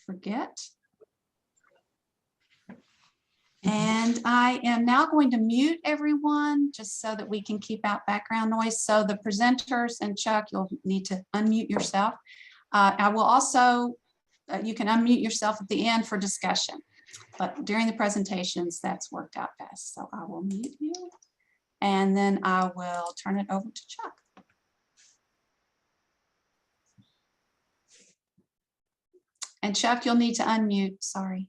forget. And I am now going to mute everyone just so that we can keep out background noise. So the presenters and Chuck, you'll need to unmute yourself. I will also, you can unmute yourself at the end for discussion, but during the presentations, that's worked out best. So I will mute you and then I will turn it over to Chuck. And Chuck, you'll need to unmute, sorry.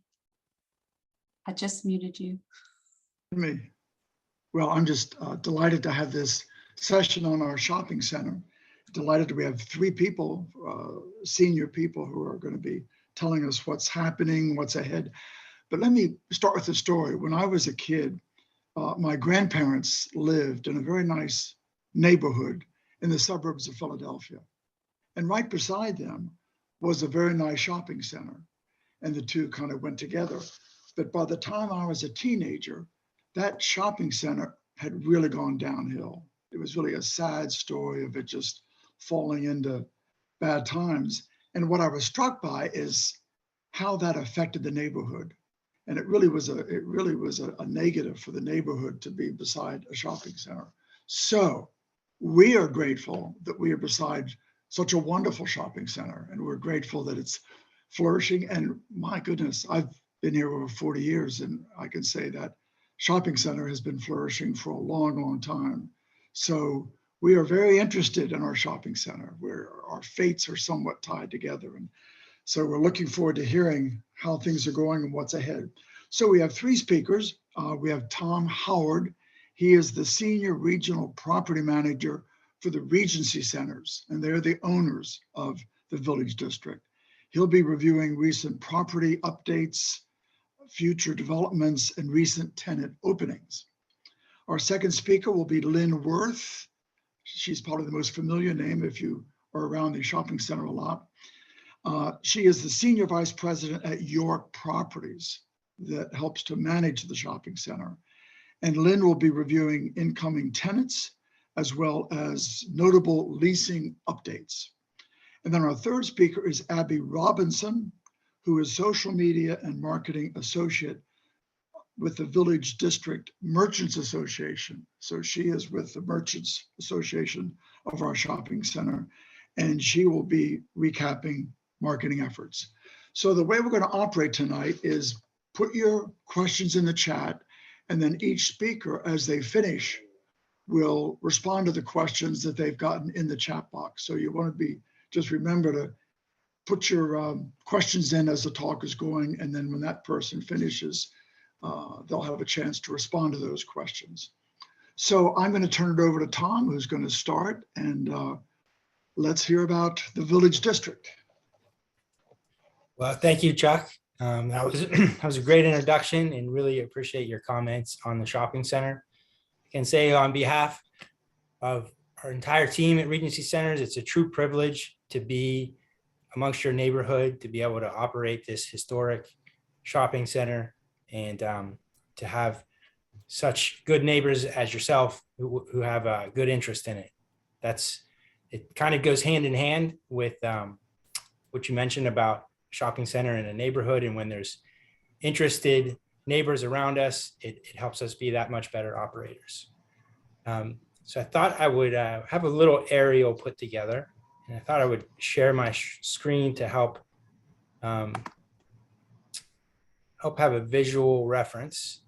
I just muted you. Me. Well, I'm just delighted to have this session on our shopping center. Delighted that we have 3 people, senior people, who are going to be telling us what's happening, what's ahead. But let me start with the story. When I was a kid, my grandparents lived in a very nice neighborhood in the suburbs of Philadelphia. And right beside them was a very nice shopping center. And the two kind of went together. But by the time I was a teenager, that shopping center had really gone downhill. It was really a sad story of it just falling into bad times. And what I was struck by is how that affected the neighborhood. And it really was a negative for the neighborhood to be beside a shopping center. So we are grateful that we are beside such a wonderful shopping center. And we're grateful that it's flourishing. And my goodness, I've been here over 40 years, and I can say that shopping center has been flourishing for a long, long time. So we are very interested in our shopping center, where our fates are somewhat tied together. And so we're looking forward to hearing how things are going and what's ahead. So we have 3 speakers. We have Tom Howard. He is the Senior Regional Property Manager for the Regency Centers, and they're the owners of the Village District. He'll be reviewing recent property updates, future developments, and recent tenant openings. Our second speaker will be Lynn Worth. She's probably the most familiar name if you are around the shopping center a lot. She is the Senior Vice President at York Properties that helps to manage the shopping center. And Lynn will be reviewing incoming tenants as well as notable leasing updates. And then our third speaker is Abby Robinson, who is Social Media and Marketing Associate with the Village District Merchants Association. So she is with the Merchants Association of our shopping center, and she will be recapping marketing efforts. So the way we're going to operate tonight is put your questions in the chat, and then each speaker, as they finish, will respond to the questions that they've gotten in the chat box. So you want to just remember to put your questions in as the talk is going, and then when that person finishes, they'll have a chance to respond to those questions. So I'm going to turn it over to Tom, who's going to start, and let's hear about the Village District. Well, thank you, Chuck. That was a great introduction, and really appreciate your comments on the shopping center. I can say on behalf of our entire team at Regency Centers, it's a true privilege to be amongst your neighborhood, to be able to operate this historic shopping center, and to have such good neighbors as yourself who have a good interest in it. It kind of goes hand in hand with what you mentioned about shopping center in a neighborhood, and when there's interested neighbors around us, it helps us be that much better operators. So I thought I would have a little aerial put together, and I thought I would share my screen to help have a visual reference.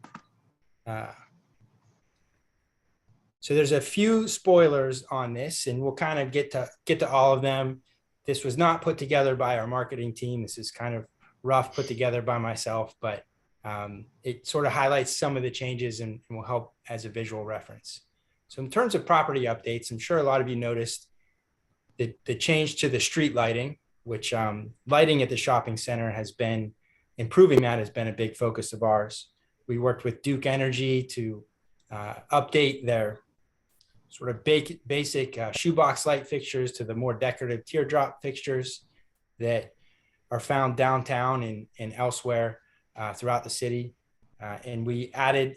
So there's a few spoilers on this, and we'll kind of get to all of them. This was not put together by our marketing team. This is kind of rough put together by myself, but it sort of highlights some of the changes and will help as a visual reference. So in terms of property updates, I'm sure a lot of you noticed the change to the street lighting, which lighting at the shopping center has been, improving that has been a big focus of ours. We worked with Duke Energy to update their sort of basic shoebox light fixtures to the more decorative teardrop fixtures that are found downtown and elsewhere throughout the city. And we added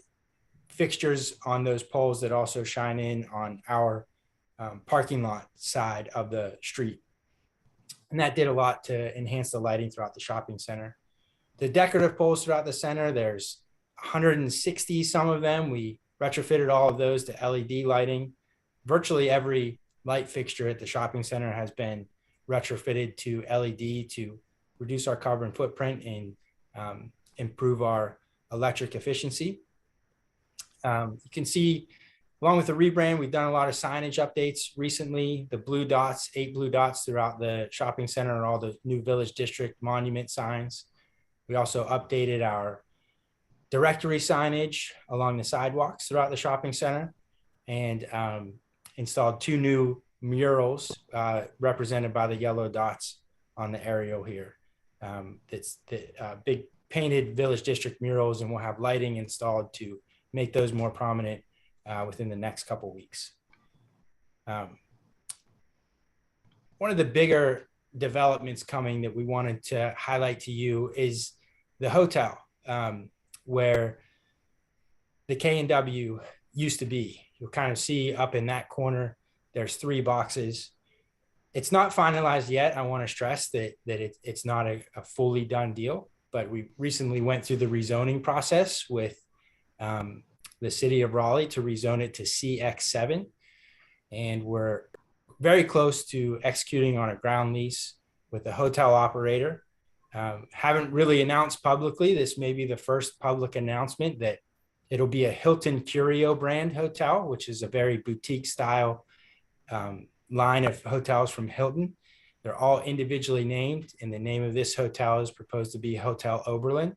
fixtures on those poles that also shine in on our parking lot side of the street. And that did a lot to enhance the lighting throughout the shopping center. The decorative poles throughout the center, there's 160 some of them. We retrofitted all of those to LED lighting. Virtually every light fixture at the shopping center has been retrofitted to LED to reduce our carbon footprint and improve our electric efficiency. You can see, along with the rebrand, we've done a lot of signage updates recently. The blue dots, 8 blue dots throughout the shopping center are all the new Village District monument signs. We also updated our directory signage along the sidewalks throughout the shopping center, and installed 2 new murals represented by the yellow dots on the aerial here. That's the big painted Village District murals, and we'll have lighting installed to make those more prominent within the next couple weeks. One of the bigger developments coming that we wanted to highlight to you is the hotel, where the K&W used to be. You'll kind of see up in that corner, there's 3 boxes. It's not finalized yet. I want to stress that it's not a fully done deal, but we recently went through the rezoning process with the city of Raleigh to rezone it to CX7. And we're very close to executing on a ground lease with the hotel operator. Haven't really announced publicly. This may be the first public announcement that it'll be a Hilton Curio brand hotel, which is a very boutique style line of hotels from Hilton. They're all individually named, and the name of this hotel is proposed to be Hotel Oberlin.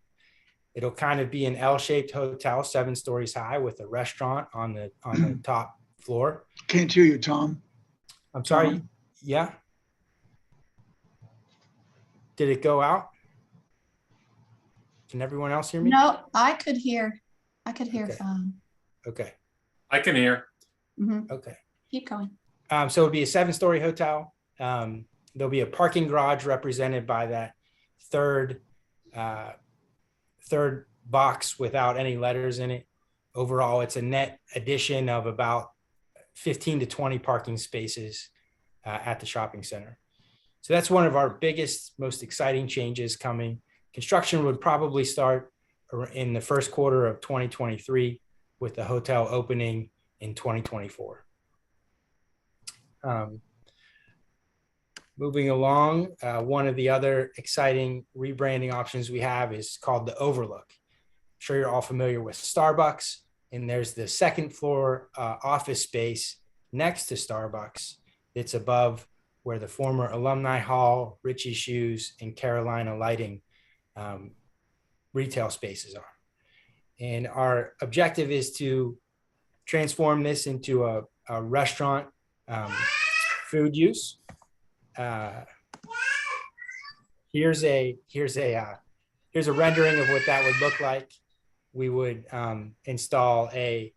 It'll kind of be an L-shaped hotel, 7 stories high, with a restaurant on the top floor. Can't hear you, Tom. I'm sorry. Tom? Yeah. Did it go out? Can everyone else hear me? No, I could hear Okay. fine. Okay. I can hear. Mhm. Okay. Keep going. So it'll be a 7-story hotel. There'll be a parking garage represented by that third box without any letters in it. Overall, it's a net addition of about 15 to 20 parking spaces at the shopping center. So that's one of our biggest, most exciting changes coming. Construction would probably start in the first quarter of 2023, with the hotel opening in 2024. Moving along, one of the other exciting rebranding options we have is called the Overlook. I'm sure you're all familiar with Starbucks, and there's the 2nd floor office space next to Starbucks. It's above where the former Alumni Hall, Ritchie Shoes, and Carolina Lighting retail spaces are. And our objective is to transform this into a restaurant food use. Here's a rendering of what that would look like. We would install a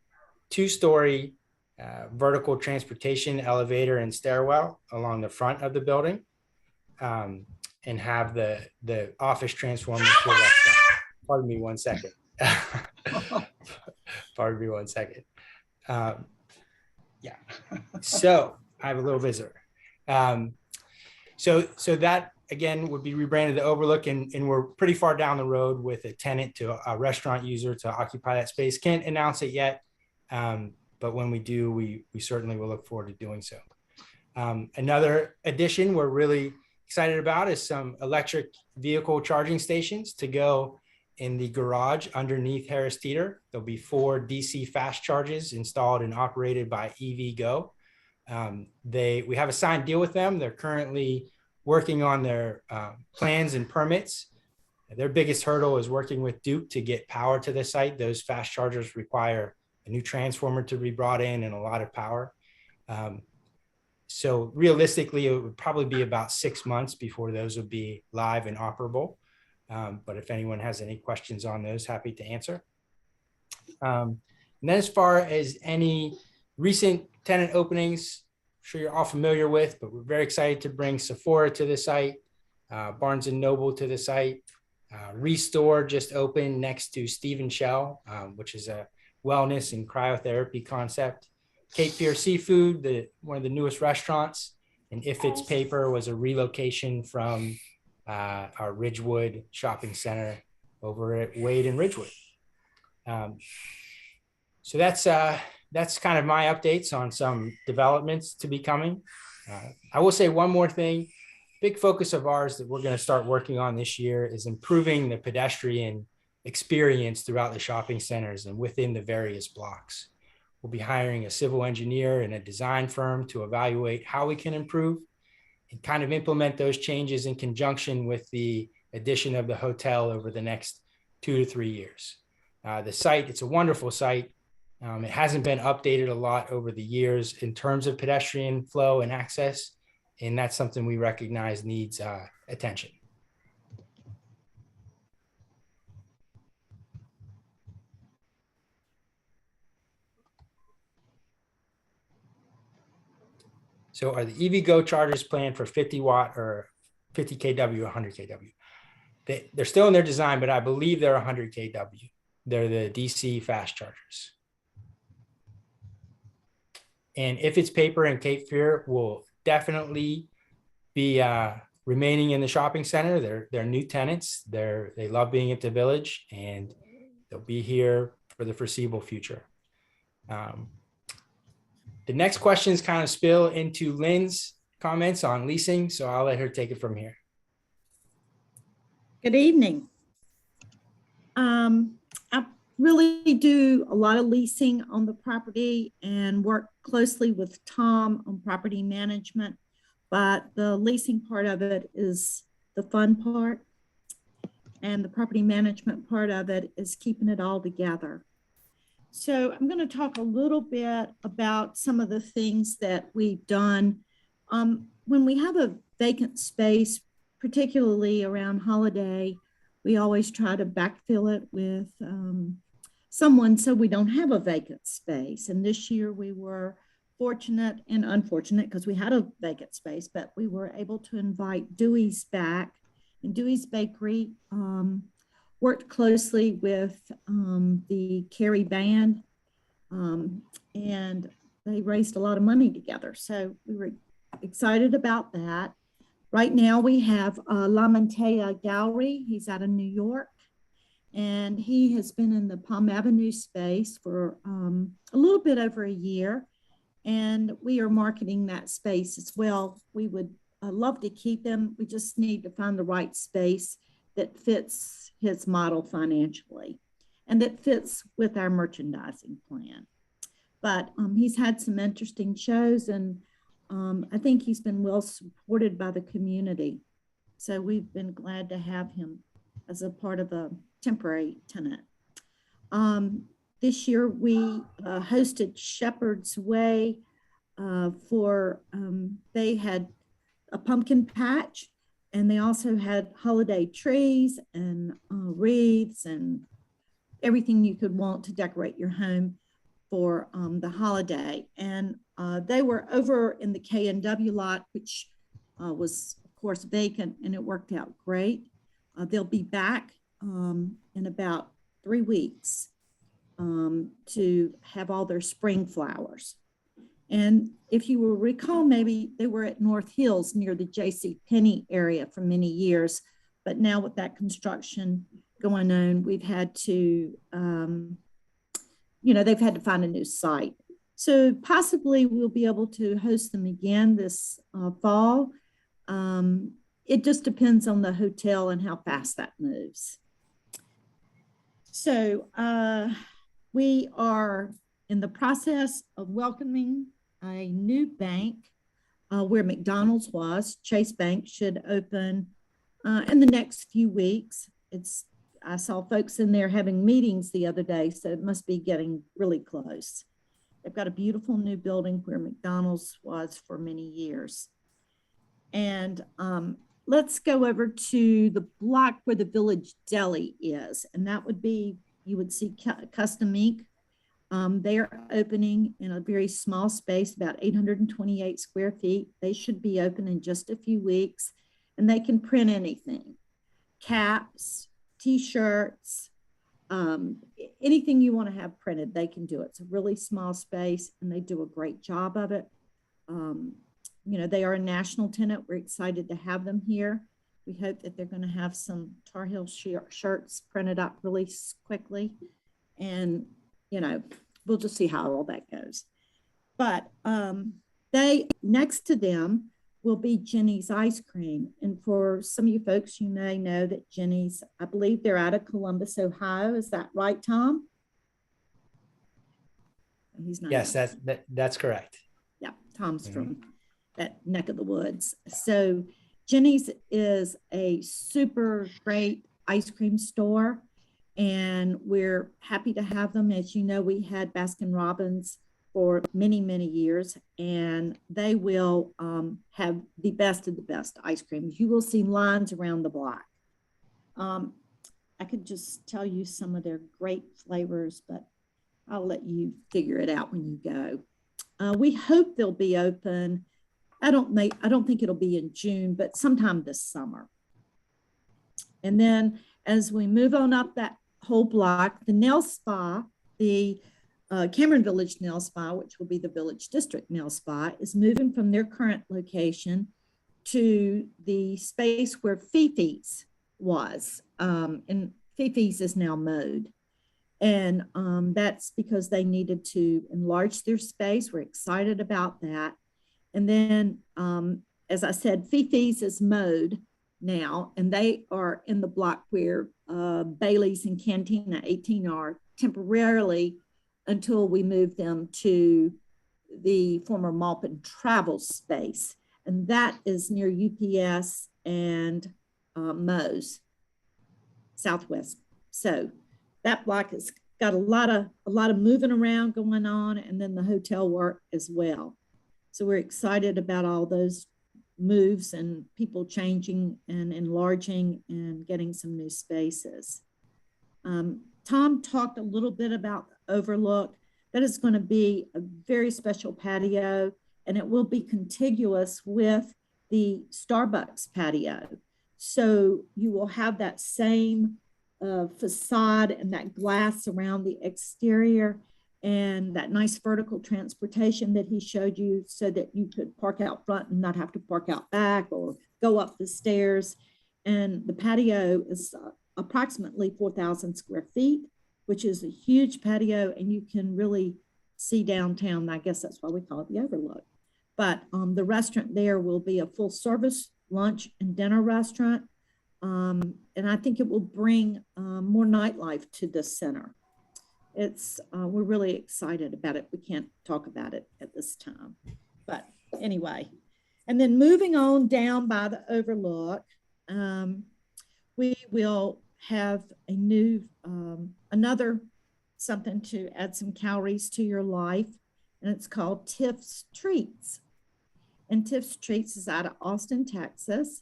2-story vertical transportation elevator and stairwell along the front of the building, and have the office transform into a restaurant. Pardon me one second. Pardon me one second. Yeah. So I have a little visitor. So that again would be rebranded to Overlook, and we're pretty far down the road with a tenant to a restaurant user to occupy that space. Can't announce it yet, but when we do, we certainly will look forward to doing so. Another addition we're really excited about is some electric vehicle charging stations to go in the garage underneath Harris Teeter. There'll be 4 DC fast charges installed and operated by EVgo. We have a signed deal with them. They're currently working on their plans and permits. Their biggest hurdle is working with Duke to get power to the site. Those fast chargers require a new transformer to be brought in and a lot of power. So realistically, it would probably be about 6 months before those would be live and operable. But if anyone has any questions on those, happy to answer. And then as far as any recent tenant openings, I'm sure you're all familiar with, but we're very excited to bring Sephora to the site, Barnes & Noble to the site. Restore just opened next to Steve & Shell, which is a wellness and cryotherapy concept. Cape Fear Seafood, one of the newest restaurants, And If It's Paper was a relocation from our Ridgewood shopping center over at Wade and Ridgewood. So that's kind of my updates on some developments to be coming. I will say one more thing. Big focus of ours that we're going to start working on this year is improving the pedestrian experience throughout the shopping centers and within the various blocks. We'll be hiring a civil engineer and a design firm to evaluate how we can improve and kind of implement those changes in conjunction with the addition of the hotel over the next 2 to 3 years. The site, it's a wonderful site. It hasn't been updated a lot over the years in terms of pedestrian flow and access, and that's something we recognize needs attention. So are the EVgo chargers planned for 50 watt or 50 kW or 100 kW? They're still in their design, but I believe they're 100 kW. They're the DC fast chargers. And If It's Paper and Cape Fear will definitely be remaining in the shopping center. They're new tenants. They love being at the Village, and they'll be here for the foreseeable future. The next questions kind of spill into Lynn's comments on leasing, so I'll let her take it from here. Good evening. I really do a lot of leasing on the property and work closely with Tom on property management, but the leasing part of it is the fun part, and the property management part of it is keeping it all together. So I'm going to talk a little bit about some of the things that we've done. When we have a vacant space, particularly around holiday, we always try to backfill it with someone so we don't have a vacant space. And this year we were fortunate and unfortunate because we had a vacant space, but we were able to invite Dewey's back. And Dewey's Bakery worked closely with the Cary Band, and they raised a lot of money together. So we were excited about that. Right now we have La Mantea Gallery. He's out of New York, and he has been in the Palm Avenue space for a little bit over a year, and we are marketing that space as well. We would love to keep him. We just need to find the right space that fits his model financially and that fits with our merchandising plan. But he's had some interesting shows, and I think he's been well supported by the community. So we've been glad to have him as a part of a temporary tenant. This year we hosted Shepherd's Way they had a pumpkin patch, and they also had holiday trees and wreaths and everything you could want to decorate your home for the holiday. And they were over in the K&W lot, which was of course vacant, and it worked out great. They'll be back in about 3 weeks to have all their spring flowers. And if you will recall, maybe they were at North Hills near the J.C. Penney area for many years. But now with that construction going on, we've had to, they've had to find a new site. So possibly we'll be able to host them again this fall. It just depends on the hotel and how fast that moves. So we are in the process of welcoming a new bank where McDonald's was. Chase Bank should open in the next few weeks. I saw folks in there having meetings the other day, so it must be getting really close. They've got a beautiful new building where McDonald's was for many years. And let's go over to the block where the Village Deli is. And that would be, you would see Custom Ink. They are opening in a very small space, about 828 square feet. They should be open in just a few weeks, and they can print anything, caps, t-shirts, anything you want to have printed, they can do it. It's a really small space, and they do a great job of it. you know, they are a national tenant. We're excited to have them here. We hope that they're going to have some Tar Heel shirts printed up really quickly. And, you know, we'll just see how all that goes. But they, next to them will be Jenny's Ice Cream. And for some of you folks, you may know that Jenny's, I believe they're out of Columbus, Ohio. Is that right, Tom? He's not. Yes, that's correct. Yeah, Tom's from that neck of the woods. So Jenny's is a super great ice cream store, and we're happy to have them. As you know, we had Baskin Robbins for many, many years, and they will have the best of the best ice creams. You will see lines around the block. I could just tell you some of their great flavors, but I'll let you figure it out when you go. We hope they'll be open. I don't think it'll be in June, but sometime this summer. And then as we move on up that whole block, the nail spa, the Cameron Village Nail Spa, which will be the Village District Nail Spa, is moving from their current location to the space where Fifi's was. And Fifi's is now mowed. And that's because they needed to enlarge their space. We're excited about that. And then, as I said, Fifi's is mowed now, and they are in the block where Bailey's and Cantina 18 are temporarily until we move them to the former Maupin travel space. And that is near UPS and Moe's Southwest. So that block has got a lot of moving around going on, and then the hotel work as well. So we're excited about all those moves and people changing and enlarging and getting some new spaces. Tom talked a little bit about the Overlook. That is going to be a very special patio, and it will be contiguous with the Starbucks patio. So you will have that same facade and that glass around the exterior, and that nice vertical transportation that he showed you so that you could park out front and not have to park out back or go up the stairs. And the patio is approximately 4,000 square feet, which is a huge patio, and you can really see downtown. I guess that's why we call it the Overlook. But the restaurant there will be a full service lunch and dinner restaurant. And I think it will bring more nightlife to the center. We're really excited about it. We can't talk about it at this time, but anyway. And then moving on down by the Overlook, we will have a new, another something to add some calories to your life, and it's called Tiff's Treats. And Tiff's Treats is out of Austin, Texas,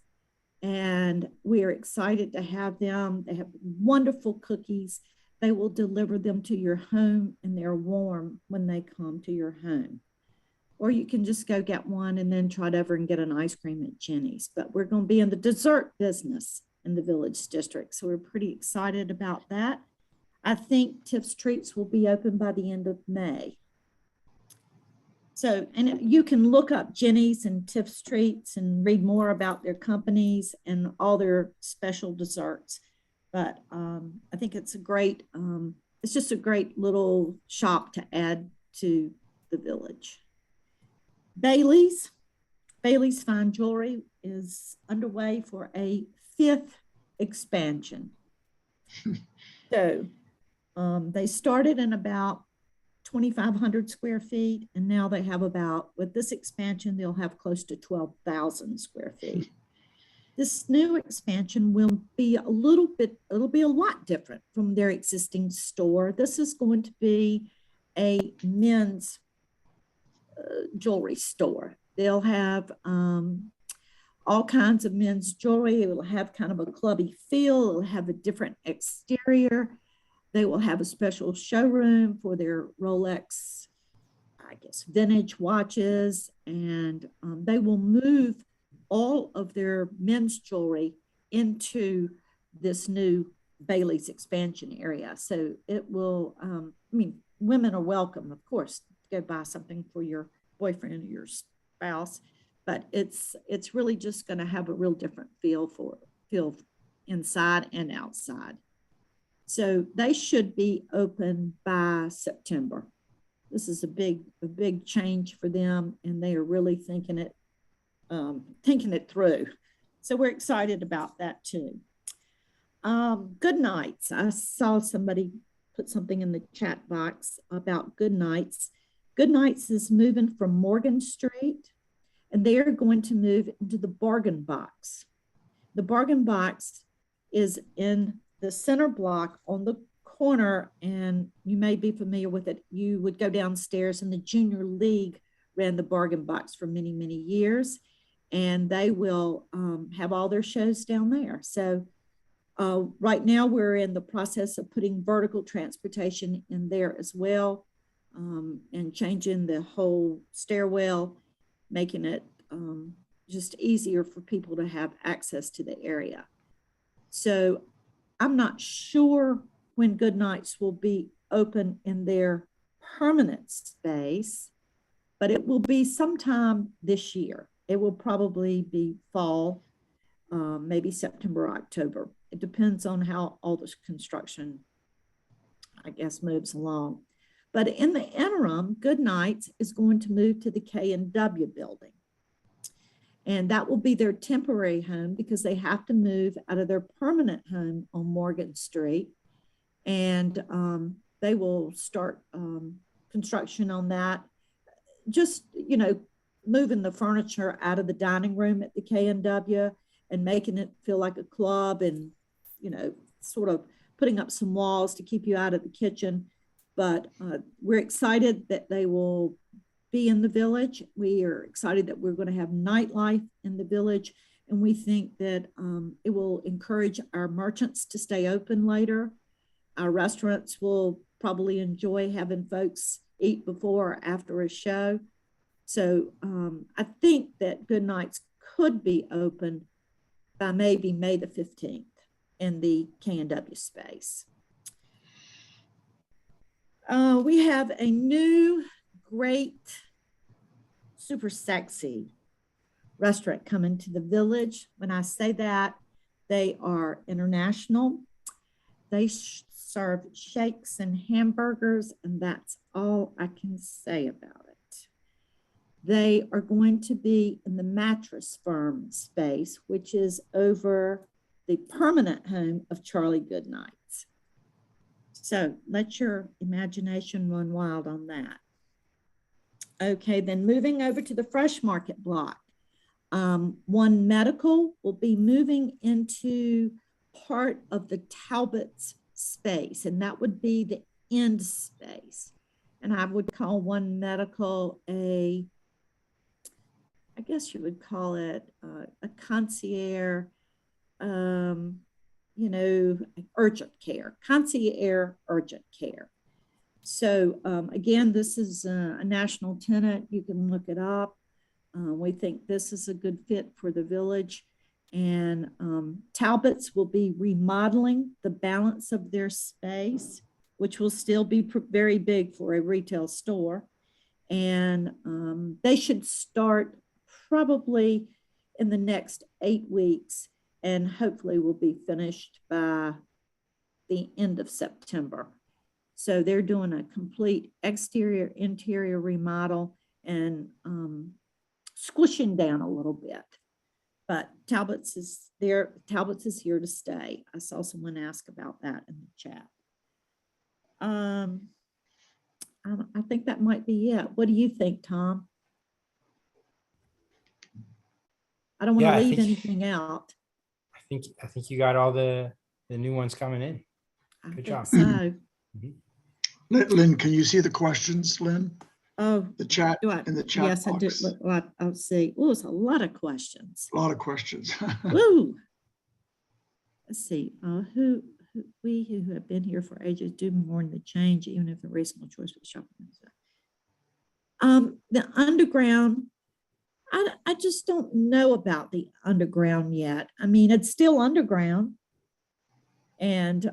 and we are excited to have them. They have wonderful cookies. They will deliver them to your home, and they're warm when they come to your home. Or you can just go get one and then trot over and get an ice cream at Jenny's. But we're going to be in the dessert business in the Village District, so we're pretty excited about that. I think Tiff's Treats will be open by the end of May. So, and you can look up Jenny's and Tiff's Treats and read more about their companies and all their special desserts. But I think it's a great, it's just a great little shop to add to the village. Bailey's Fine Jewelry is underway for a 5th expansion. So they started in about 2,500 square feet, and now they have about, with this expansion, they'll have close to 12,000 square feet. This new expansion will be it'll be a lot different from their existing store. This is going to be a men's jewelry store. They'll have all kinds of men's jewelry. It will have kind of a clubby feel. It'll have a different exterior. They will have a special showroom for their Rolex, I guess, vintage watches, and they will move all of their men's jewelry into this new Bailey's expansion area. So it will, I mean, women are welcome, of course, to go buy something for your boyfriend or your spouse, but it's really just going to have a real different feel inside and outside. So they should be open by September. This is a big change for them, and they are really thinking it through. So we're excited about that too. Good Nights. I saw somebody put something in the chat box about Good Nights. Good Nights is moving from Morgan Street, and they are going to move into the Bargain Box. The Bargain Box is in the center block on the corner, and you may be familiar with it. You would go downstairs, and the Junior League ran the Bargain Box for many, many years, and they will have all their shows down there. So right now we're in the process of putting vertical transportation in there as well, and changing the whole stairwell, making it just easier for people to have access to the area. So I'm not sure when Good Nights will be open in their permanent space, but it will be sometime this year. It will probably be fall, maybe September, October. It depends on how all this construction, I guess, moves along. But in the interim, Good Nights is going to move to the K&W building. And that will be their temporary home because they have to move out of their permanent home on Morgan Street. And they will start construction on that. Just, you know, moving the furniture out of the dining room at the K&W and making it feel like a club, and, you know, sort of putting up some walls to keep you out of the kitchen. But we're excited that they will be in the village. We are excited that we're going to have nightlife in the village. And we think that it will encourage our merchants to stay open later. Our restaurants will probably enjoy having folks eat before or after a show. So I think that Good Nights could be open by maybe May the 15th in the K&W space. We have a new, great, super sexy restaurant coming to the village. When I say that, they are international. They serve shakes and hamburgers, and that's all I can say about it. They are going to be in the Mattress Firm space, which is over the permanent home of Charlie Goodnights. So let your imagination run wild on that. Okay, then moving over to the Fresh Market block. One Medical will be moving into part of the Talbot's space, and that would be the end space. And I would call One Medical I guess you would call it a concierge, you know, urgent care, concierge urgent care. So again, this is a national tenant. You can look it up. We think this is a good fit for the village. And Talbot's will be remodeling the balance of their space, which will still be very big for a retail store. And they should start probably in the next 8 weeks, and hopefully will be finished by the end of September. So they're doing a complete exterior, interior remodel and squishing down a little bit. But Talbot's is there. Talbot's is here to stay. I saw someone ask about that in the chat. I think that might be it. What do you think, Tom? I don't want to leave anything out. I think you got all the new ones coming in. Good job. So. Lynn, can you see the questions, Lynn? Oh, the chat in the chat yes, box. I do. Well, I'll see. Oh, it's a lot of questions. A lot of questions. Woo. Let's see. We who have been here for ages do mourn the change, even if the reasonable choice for the shopping. The underground. I just don't know about the underground yet. I mean, it's still underground. And,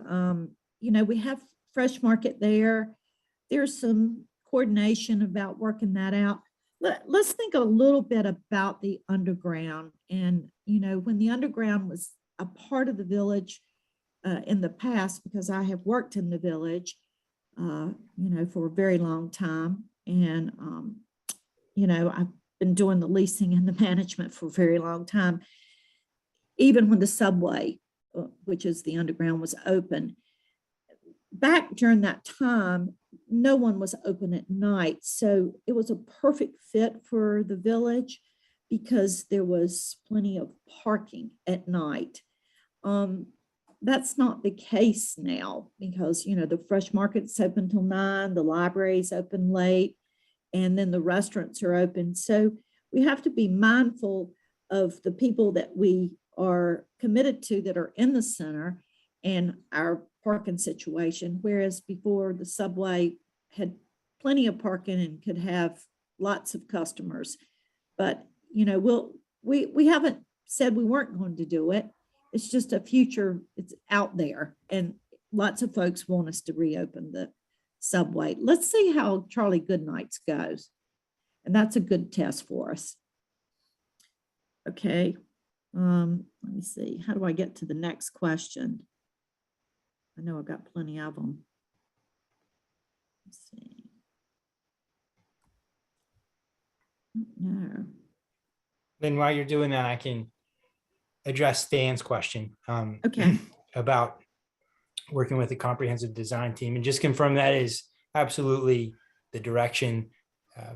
you know, we have Fresh Market there. There's some coordination about working that out. let's think a little bit about the underground. And, when the underground was a part of the village in the past, because I have worked in the village, for a very long time. And, I've been doing the leasing and the management for a very long time. Even when the subway, which is the underground, was open. Back during that time, no one was open at night. So it was a perfect fit for the village because there was plenty of parking at night. That's not the case now because, the fresh market's open till 9, the library's open late, and then the restaurants are open. So we have to be mindful of the people that we are committed to that are in the center and our parking situation. Whereas before, the subway had plenty of parking and could have lots of customers. But, we haven't said we weren't going to do it. It's just a future, it's out there. And lots of folks want us to reopen the subway. Let's see how Charlie Goodnights goes. And that's a good test for us. Okay. Let me see. How do I get to the next question? I know I've got plenty of them. Let's see. No. Then while you're doing that, I can address Dan's question Okay. about working with the comprehensive design team and just confirm that is absolutely the direction.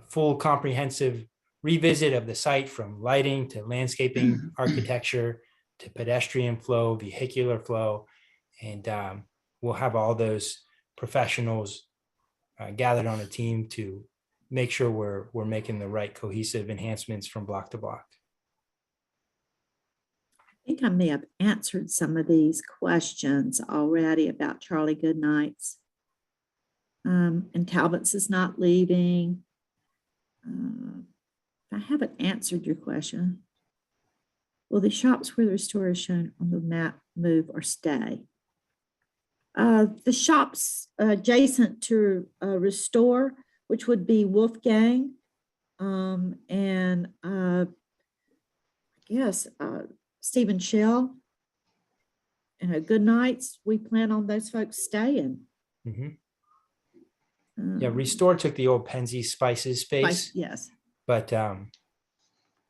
Full comprehensive revisit of the site from lighting to landscaping, architecture to pedestrian flow, vehicular flow. And we'll have all those professionals gathered on a team to make sure we're making the right cohesive enhancements from block to block. I think I may have answered some of these questions already about Charlie Goodnights. And Talbot's is not leaving. If I haven't answered your question, will the shops where their store is shown on the map move or stay? The shops adjacent to Restore, which would be Wolfgang, and I guess Stephen Shell and Goodnights, we plan on those folks staying. Mhm. Yeah, Restore took the old Penzi Spices space, Yes. but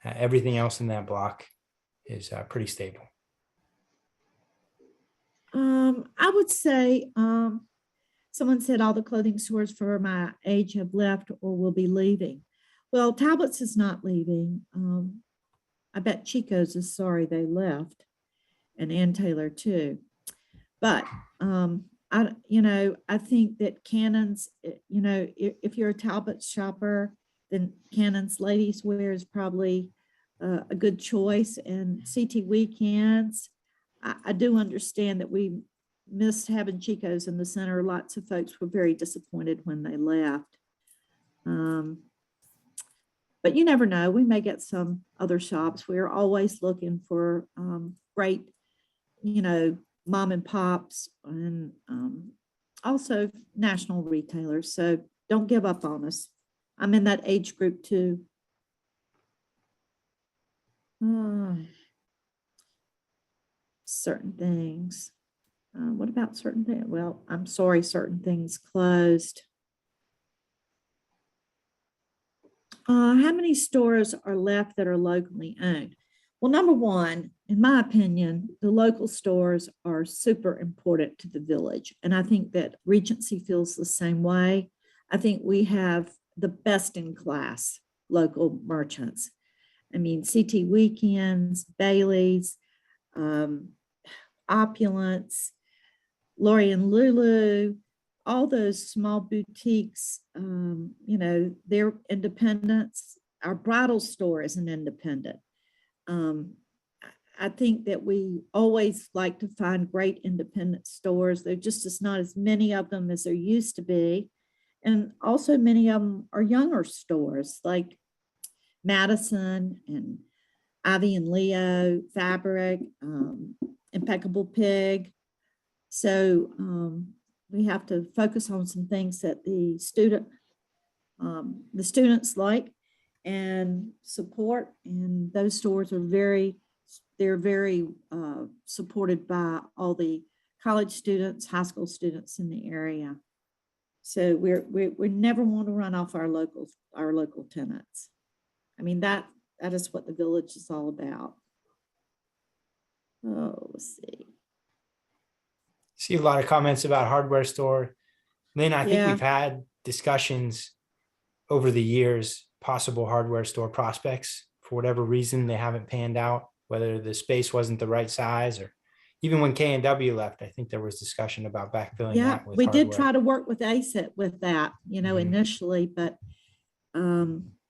everything else in that block is pretty stable. I would say someone said all the clothing stores for my age have left or will be leaving. Well, Talbot's is not leaving. I bet Chico's is sorry they left, and Ann Taylor too. But I think that Cannon's, if you're a Talbot shopper, then Cannon's ladies wear is probably a good choice. And CT Weekends, I do understand that we missed having Chico's in the center. Lots of folks were very disappointed when they left. But you never know. We may get some other shops. We're always looking for great, mom and pops and also national retailers. So don't give up on us. I'm in that age group too. Certain things. What about certain things? Well, I'm sorry, certain things closed. How many stores are left that are locally owned? Well, number one, in my opinion, the local stores are super important to the village. And I think that Regency feels the same way. I think we have the best in class local merchants. I mean, CT Weekends, Bailey's, Opulence, Lori and Lulu, all those small boutiques, they're independents. Our bridal store is an independent. I think that we always like to find great independent stores. There just is not as many of them as there used to be. And also many of them are younger stores like Madison and Ivy and Leo, Fabric, Impeccable Pig. So we have to focus on some things that the students like. and support. And those stores are they're very supported by all the college students, high school students in the area. So we never want to run off our local tenants. I mean, that is what the village is all about. Oh, let's see. See a lot of comments about hardware store. Lynn, I think Yeah. we've had discussions over the years, possible hardware store prospects. For whatever reason, they haven't panned out, whether the space wasn't the right size, or even when K&W left, I think there was discussion about backfilling Yeah, that with we did hardware. try to work with ASIT with that, Mhm. initially, but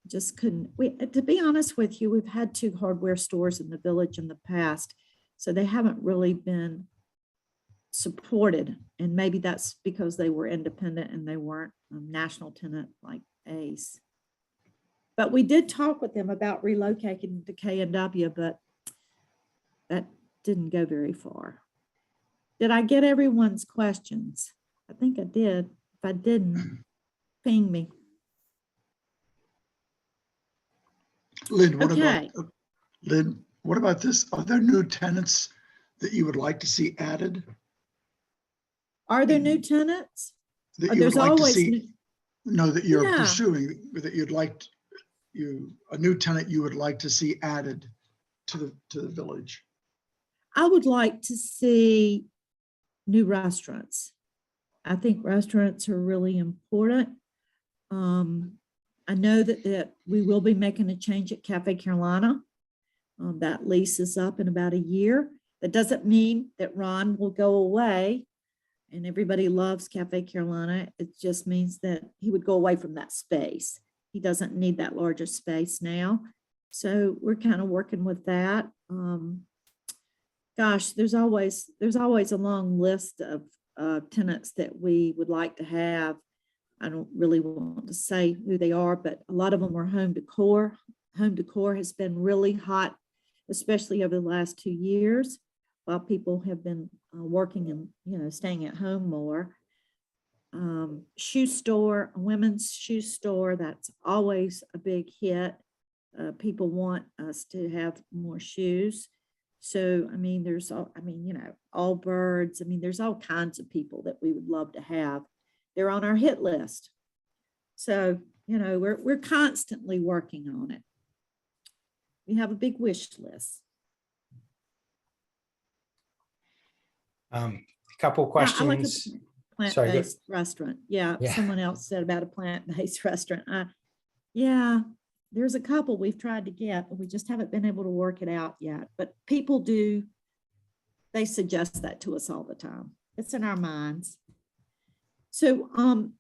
just couldn't. To be honest with you, we've had 2 hardware stores in the village in the past, so they haven't really been supported. And maybe that's because they were independent and they weren't a national tenant like Ace. But we did talk with them about relocating to K&W, but that didn't go very far. Did I get everyone's questions? I think I did. If I didn't, ping me. Lynn, what Okay. about, Lynn, what about this? Are there new tenants that you would like to see added? Are there new tenants? That you would There's like to always, see, no, that you're Yeah. pursuing, that you'd like, a new tenant you would like to see added to the village? I would like to see new restaurants. I think restaurants are really important. I know that we will be making a change at Cafe Carolina. That lease is up in about a year. That doesn't mean that Ron will go away and everybody loves Cafe Carolina. It just means that he would go away from that space. He doesn't need that larger space now. So we're kind of working with that. Gosh, there's always a long list of tenants that we would like to have. I don't really want to say who they are, but a lot of them are home decor. Home decor has been really hot, especially over the last 2 years, while people have been working and staying at home more. Shoe store, a women's shoe store, that's always a big hit. People want us to have more shoes. So, I mean, Allbirds. I mean, there's all kinds of people that we would love to have. They're on our hit list. So, we're constantly working on it. We have a big wish list. A couple Yeah, I like a questions. plant-based restaurant. Yeah, Yeah. someone else said about a plant-based restaurant. Yeah, there's a couple we've tried to get, but we just haven't been able to work it out yet. But people they suggest that to us all the time. It's in our minds. So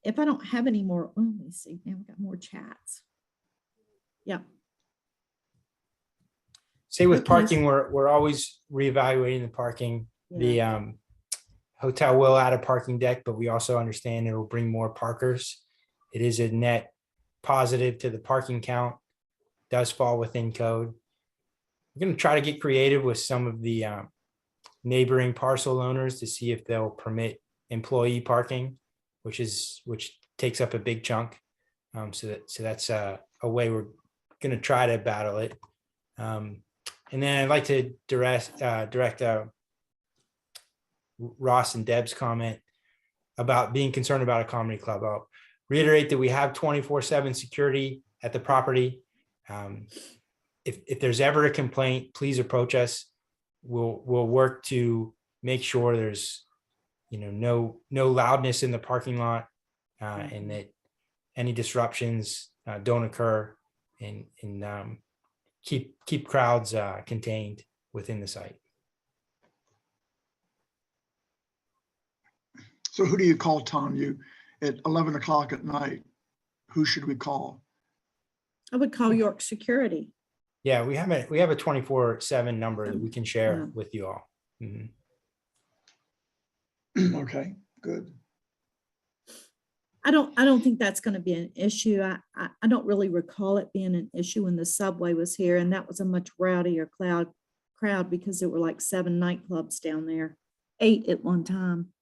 if I don't have any more, let me see, now we've got more chats. Yeah. Say with Okay. parking, we're always reevaluating the parking. Yeah. The hotel will add a parking deck, but we also understand it will bring more parkers. It is a net positive to the parking count, does fall within code. We're going to try to get creative with some of the neighboring parcel owners to see if they'll permit employee parking, which takes up a big chunk. So that's a way we're going to try to battle it. And then I'd like to direct Ross and Deb's comment about being concerned about a comedy club. I'll reiterate that we have 24/7 security at the property. If there's ever a complaint, please approach us. We'll work to make sure there's no loudness in the parking lot, and that any disruptions don't occur, and keep crowds contained within the site. So who do you call, Tom? You at 11 o'clock at night? Who should we call? I would call York Security. Yeah, we have a 24/7 number that we can share Yeah. with you all. Mhm. Okay, good. I don't think that's going to be an issue. I don't really recall it being an issue when the subway was here, and that was a much rowdier crowd because there were like 7 nightclubs down there, 8 at one time.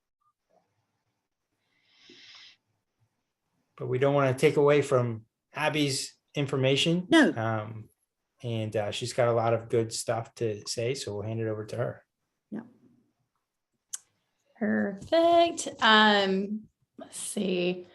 But we don't want to take away from Abby's information. No. And she's got a lot of good stuff to say, so we'll hand it over to her. Perfect. Let's see.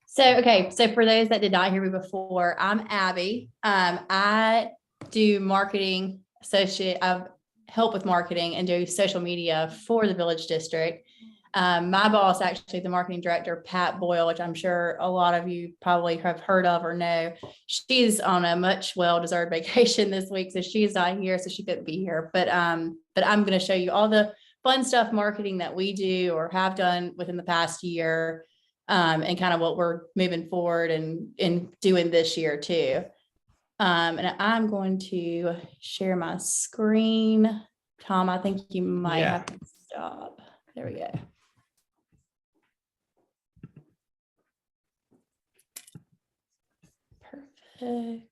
So for those that did not hear me before, I'm Abby. I do marketing associate. I help with marketing and do social media for the Village District. My boss, actually the marketing director, Pat Boyle, which I'm sure a lot of you probably have heard of or know, she's on a much well-deserved vacation this week. So she's not here, so she couldn't be here. But I'm going to show you all the fun stuff marketing that we do or have done within the past year, and kind of what we're moving forward and doing this year too. And I'm going to share my screen. Tom, I think you might Yeah. have to stop. There we go. Perfect.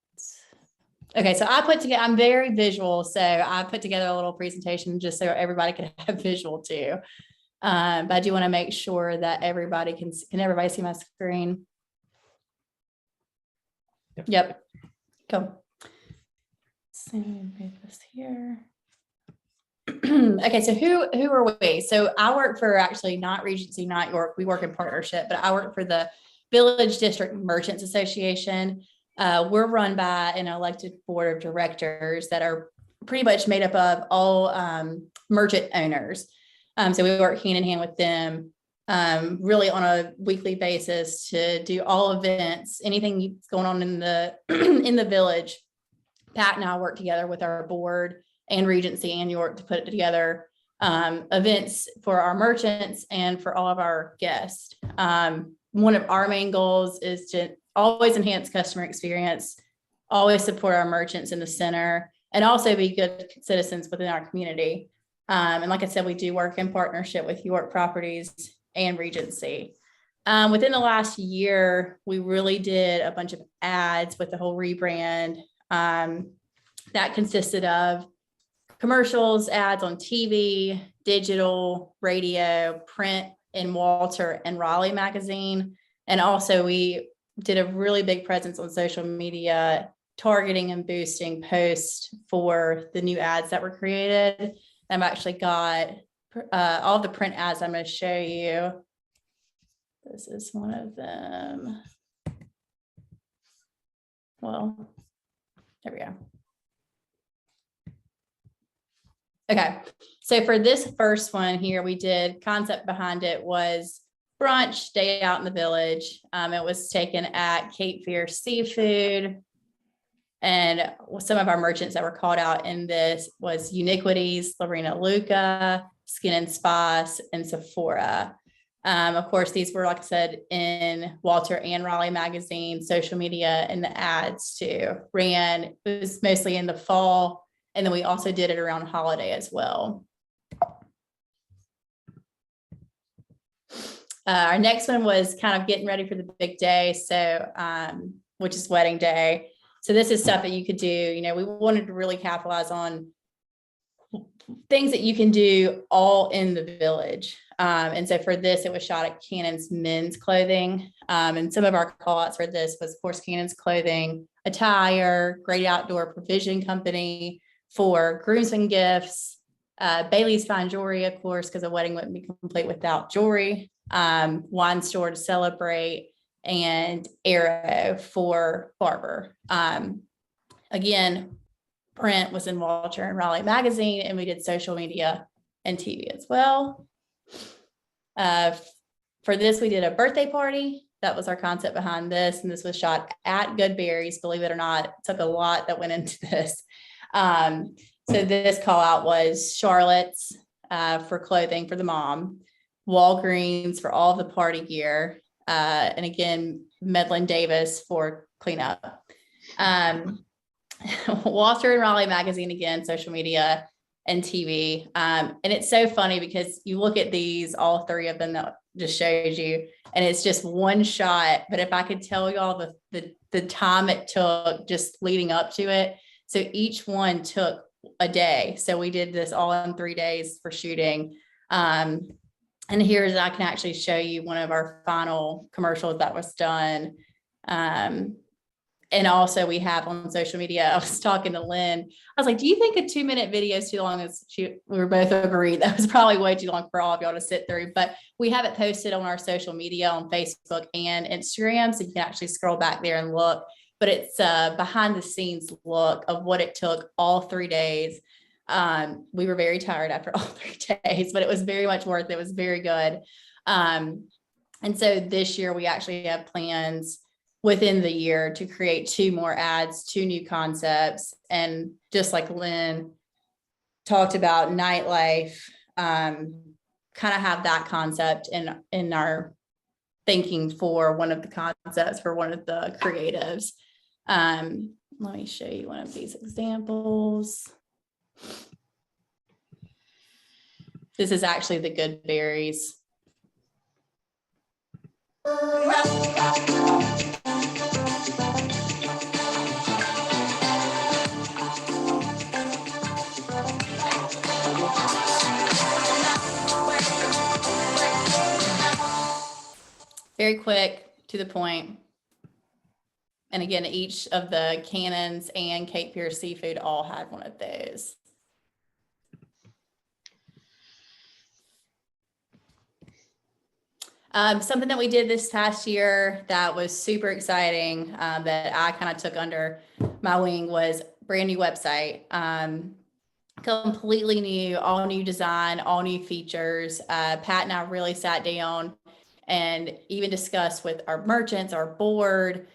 Okay, so I'm very visual, so I put together a little presentation just so everybody can have visual too. But I do want to make sure that everybody can everybody see my screen? Yep. Cool. So move this here. Okay, so who are we? So I work for actually not Regency, not York. We work in partnership, but I work for the Village District Merchants Association. We're run by an elected board of directors that are pretty much made up of all merchant owners. So we work hand in hand with them really on a weekly basis to do all events, anything that's going on in the in the village. Pat and I work together with our board and Regency and York to put together events for our merchants and for all of our guests. One of our main goals is to always enhance customer experience, always support our merchants in the center, and also be good citizens within our community. And like I said, we do work in partnership with York Properties and Regency. Within the last year, we really did a bunch of ads with the whole rebrand. That consisted of commercials, ads on TV, digital, radio, print in Walter and Raleigh magazine. And also we did a really big presence on social media, targeting and boosting posts for the new ads that were created. I've actually got all the print ads I'm going to show you. This is one of them. Well, there we go. Okay, so for this first one here, we did concept behind it was brunch day out in the village. It was taken at Cape Fear Seafood. And some of our merchants that were called out in this was Uniquities, Lorena Luca, Skin and Spas, and Sephora. Of course, these were, like I said, in Walter and Raleigh magazine, social media, and the ads too. It was mostly in the fall. And then we also did it around holiday as well. Our next one was kind of getting ready for the big day. So, which is wedding day. So this is stuff that you could do. You know, we wanted to really capitalize on things that you can do all in the village. And so for this, it was shot at Cannon's Men's Clothing. And some of our call outs for this was, of course, Cannon's Clothing, Attire, Great Outdoor Provision Company, for groomsmen gifts, Bailey's Fine Jewelry, of course, because a wedding wouldn't be complete without jewelry, Wine Store to Celebrate, and Arrow for Barber. Again, print was in Walter and Raleigh magazine, and we did social media and TV as well. For this, we did a birthday party. That was our concept behind this, and this was shot at Goodberry's. Believe it or not, it took a lot that went into this. So this call out was Charlotte's for clothing for the mom, Walgreens for all of the party gear, and again, Medlin Davis for cleanup. Walter and Raleigh magazine, again, social media and TV. And it's so funny because you look at these, all three of them that just shows you, and it's just one shot. But if I could tell y'all the time it took just leading up to it, so each one took a day. So we did this all in 3 days for shooting. And here's, I can actually show you one of our final commercials that was done. And also we have on social media, I was talking to Lynn, I was like, do you think a 2-minute video is too long? We were both agreed that was probably way too long for all of y'all to sit through, but we have it posted on our social media on Facebook and Instagram. So you can actually scroll back there and look, but it's a behind the scenes look of what it took all 3 days. We were very tired after all 3 days, but it was very much worth it. It was very good. And so this year we actually have plans within the year to create 2 more ads, 2 new concepts. And just like Lynn talked about nightlife, kind of have that concept in our thinking for one of the concepts for one of the creatives. Let me show you one of these examples. This is actually the Good Berries. Very quick, to the point. And again, each of the Cannons and Cape Pierce Seafood all had one of those. Something that we did this past year that was super exciting, that I kind of took under my wing, was brand new website. Completely new, all new design, all new features. Pat and I really sat down and even discussed with our merchants, our board,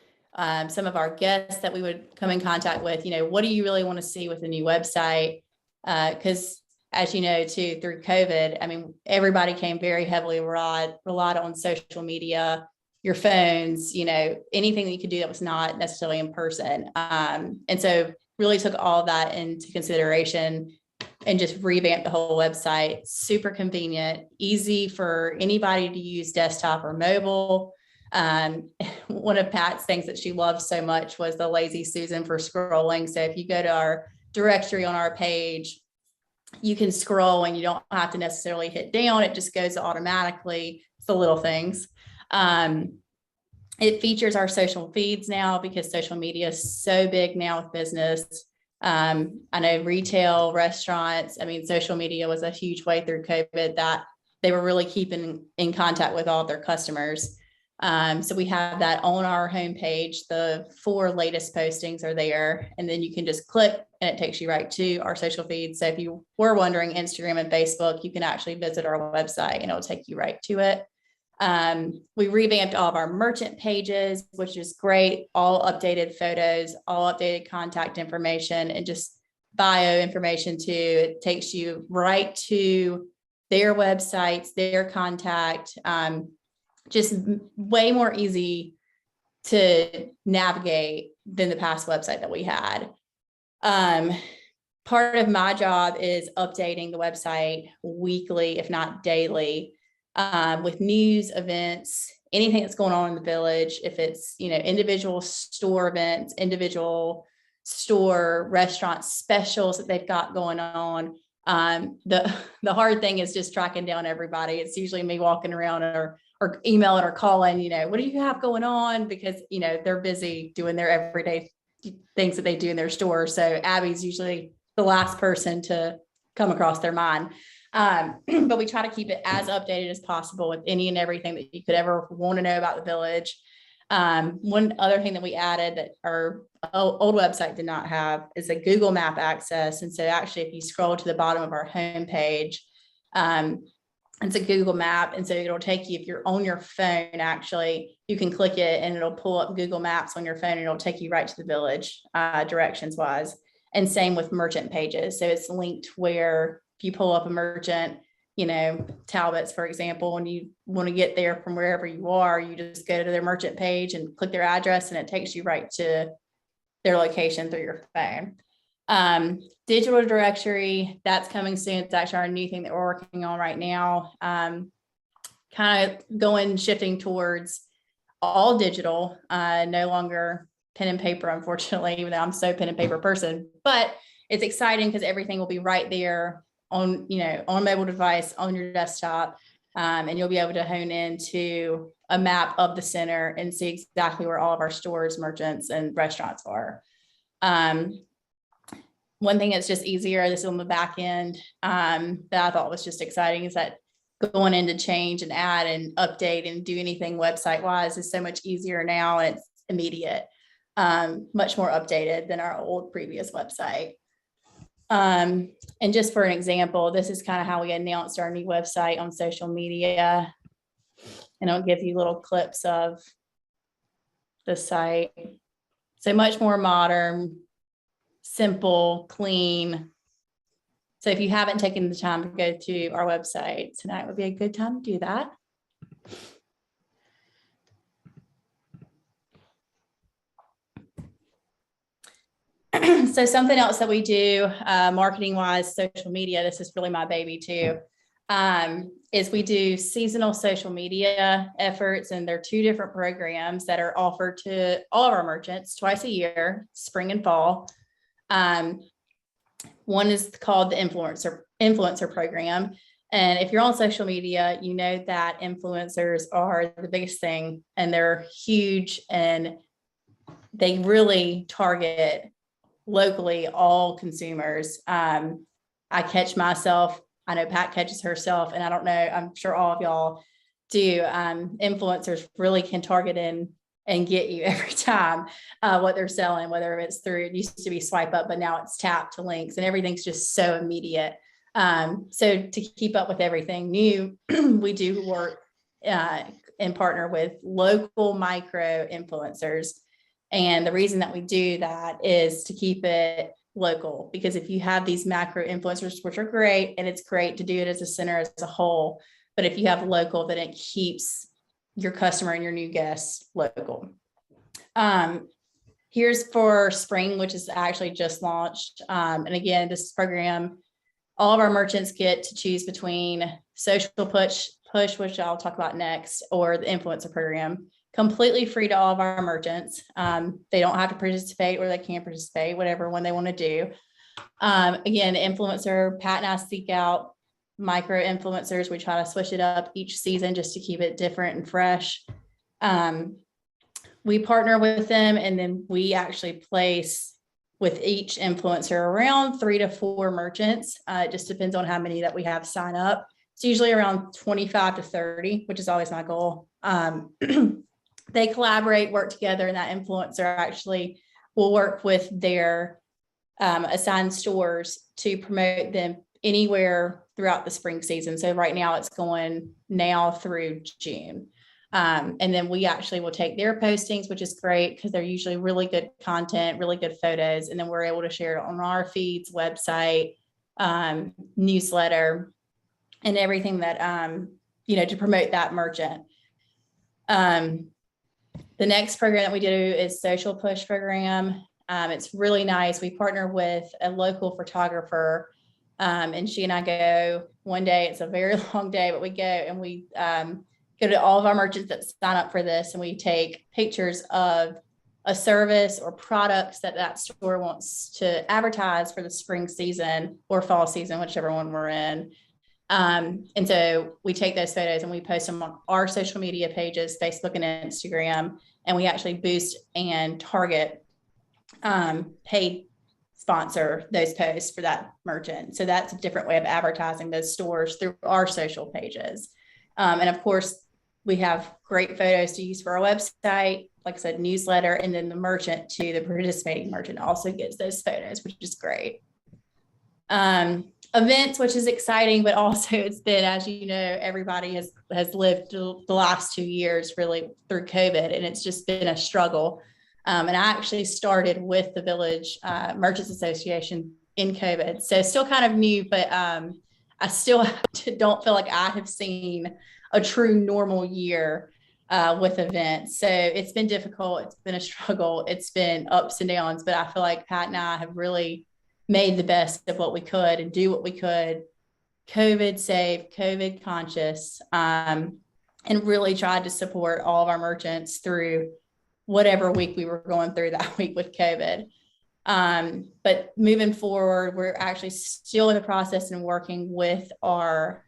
some of our guests that we would come in contact with, what do you really want to see with the new website? Because as you know, too, through COVID, I mean, everybody came very heavily relied on social media, your phones, anything that you could do that was not necessarily in person. And so really took all of that into consideration and just revamped the whole website. Super convenient, easy for anybody to use, desktop or mobile. One of Pat's things that she loved so much was the Lazy Susan for scrolling. So if you go to our directory on our page, you can scroll and you don't have to necessarily hit down. It just goes automatically. It's the little things. It features our social feeds now because social media is so big now with business. I know retail, restaurants, social media was a huge way through COVID that they were really keeping in contact with all of their customers. So we have that on our homepage. The 4 latest postings are there, and then you can just click and it takes you right to our social feed. So if you were wondering Instagram and Facebook, you can actually visit our website and it'll take you right to it. We revamped all of our merchant pages, which is great. All updated photos, all updated contact information, and just bio information too. It takes you right to their websites, their contact, just way more easy to navigate than the past website that we had. Part of my job is updating the website weekly, if not daily, with news, events, anything that's going on in the village. If it's, individual store events, individual store restaurant specials that they've got going on. The hard thing is just tracking down everybody. It's usually me walking around or emailing or calling, what do you have going on? Because, they're busy doing their everyday things that they do in their store. So Abby's usually the last person to come across their mind. But we try to keep it as updated as possible with any and everything that you could ever want to know about the village. One other thing that we added that our old website did not have is a Google Map access. And so actually, if you scroll to the bottom of our homepage, it's a Google Map. And so it'll take you, if you're on your phone, actually, you can click it and it'll pull up Google Maps on your phone and it'll take you right to the village directions wise. And same with merchant pages. So it's linked where if you pull up a merchant, Talbot's, for example, and you want to get there from wherever you are, you just go to their merchant page and click their address and it takes you right to their location through your phone. Digital directory, that's coming soon. It's actually our new thing that we're working on right now. Kind of shifting towards all digital, no longer pen and paper, unfortunately, even though I'm so pen and paper person, but it's exciting because everything will be right there on, on a mobile device, on your desktop. And you'll be able to hone into a map of the center and see exactly where all of our stores, merchants, and restaurants are. One thing that's just easier, this is on the back end, that I thought was just exciting, is that going in to change and add and update and do anything website wise is so much easier now, and it's immediate, much more updated than our old previous website. And just for an example, this is kind of how we announced our new website on social media. And I'll give you little clips of the site. So much more modern, simple, clean. So if you haven't taken the time to go to our website, tonight would be a good time to do that. So something else that we do marketing wise, social media, this is really my baby too, is we do seasonal social media efforts, and there are 2 different programs that are offered to all of our merchants twice a year, spring and fall. One is called the influencer program. And if you're on social media, you know that influencers are the biggest thing, and they're huge, and they really target locally all consumers. I catch myself, I know Pat catches herself, and I don't know, I'm sure all of y'all do. Influencers really can target in and get you every time what they're selling, whether it's through, it used to be swipe up, but now it's tap to links, and everything's just so immediate. So to keep up with everything new, we do work and partner with local micro influencers. And the reason that we do that is to keep it local, because if you have these macro influencers, which are great, and it's great to do it as a center as a whole, but if you have local, then it keeps your customer and your new guests local. Here's for spring, which is actually just launched. And again, this program, all of our merchants get to choose between social push, which I'll talk about next, or the influencer program. Completely free to all of our merchants. They don't have to participate, or they can participate, whatever one they want to do. Again, influencer, Pat and I seek out micro influencers. We try to switch it up each season just to keep it different and fresh. We partner with them, and then we actually place with each influencer around 3 to 4 merchants. It just depends on how many that we have sign up. It's usually around 25 to 30, which is always my goal. They collaborate, work together, and that influencer actually will work with their assigned stores to promote them anywhere throughout the spring season. So right now it's going now through June. And then we actually will take their postings, which is great because they're usually really good content, really good photos. And then we're able to share it on our feeds, website, newsletter, and everything that, to promote that merchant. The next program that we do is Social Push program. It's really nice. We partner with a local photographer, and she and I go one day. It's a very long day, but we go and we go to all of our merchants that sign up for this, and we take pictures of a service or products that store wants to advertise for the spring season or fall season, whichever one we're in. And so we take those photos and we post them on our social media pages, Facebook and Instagram, and we actually boost and target paid sponsor those posts for that merchant. So that's a different way of advertising those stores through our social pages. And of course, we have great photos to use for our website, like I said, newsletter, and then the merchant to the participating merchant also gets those photos, which is great. Events, which is exciting, but also it's been, as you know, everybody has lived the last 2 years really through COVID, and it's just been a struggle. And I actually started with the Village Merchants Association in COVID. So still kind of new, but I still don't feel like I have seen a true normal year with events. So it's been difficult. It's been a struggle. It's been ups and downs, but I feel like Pat and I have really made the best of what we could and do what we could. COVID safe, COVID conscious, and really tried to support all of our merchants through whatever week we were going through that week with COVID. But moving forward, we're actually still in the process and working with our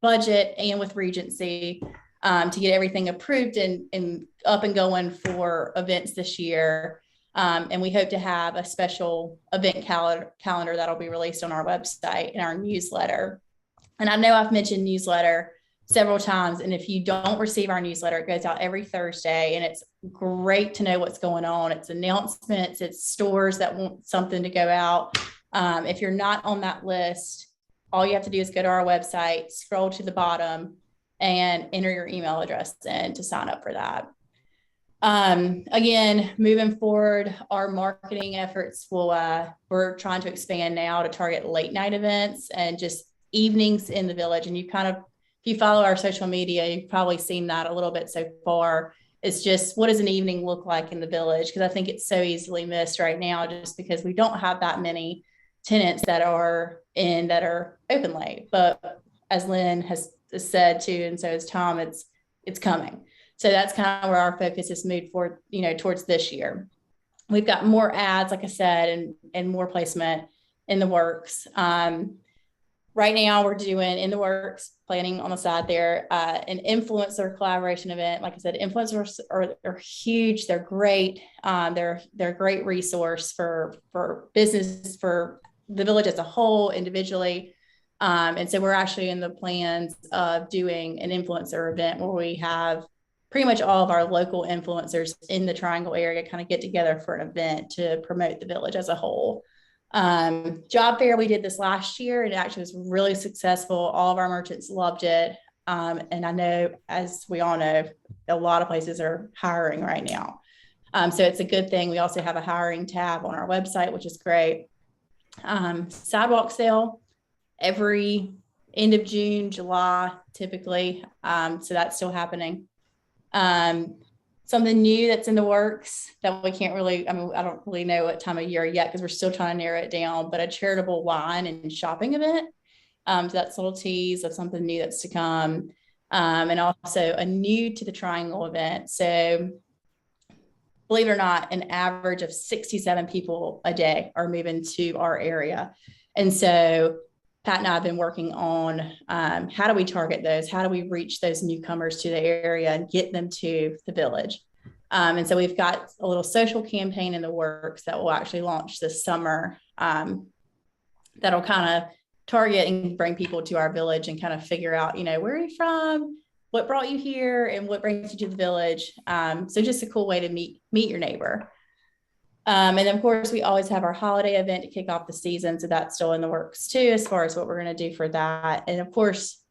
budget and with Regency to get everything approved and up and going for events this year. And we hope to have a special event calendar that'll be released on our website and our newsletter. And I know I've mentioned newsletter several times. And if you don't receive our newsletter, it goes out every Thursday, and it's great to know what's going on. It's announcements, it's stores that want something to go out. If you're not on that list, all you have to do is go to our website, scroll to the bottom, and enter your email address in to sign up for that. Again, moving forward, our marketing efforts we're trying to expand now to target late night events and just evenings in the village. And if you follow our social media, you've probably seen that a little bit so far. It's just, what does an evening look like in the village? Because I think it's so easily missed right now, just because we don't have that many tenants that are open late. But as Lynn has said too, and so has Tom, it's coming. So that's kind of where our focus is moved forward, towards this year. We've got more ads, like I said, and more placement in the works. Right now we're doing in the works, planning on the side there, an influencer collaboration event. Like I said, influencers are huge. They're great. They're a great resource for business, for the village as a whole, individually. And so we're actually in the plans of doing an influencer event where we have pretty much all of our local influencers in the Triangle area kind of get together for an event to promote the village as a whole. Job fair, we did this last year. It actually was really successful. All of our merchants loved it. And I know, as we all know, a lot of places are hiring right now. So it's a good thing. We also have a hiring tab on our website, which is great. Sidewalk sale every end of June, July, typically. So that's still happening. Something new that's in the works that we can't really, I don't really know what time of year yet, because we're still trying to narrow it down, but a charitable wine and shopping event. So that's a little tease of something new that's to come. And also a new to the Triangle event. So believe it or not, an average of 67 people a day are moving to our area. And so Pat and I have been working on how do we target those? How do we reach those newcomers to the area and get them to the village? And so we've got a little social campaign in the works that will actually launch this summer that'll kind of target and bring people to our village and kind of figure out, where are you from? What brought you here and what brings you to the village? So just a cool way to meet your neighbor. And then of course, we always have our holiday event to kick off the season. So that's still in the works too, as far as what we're going to do for that. And of course,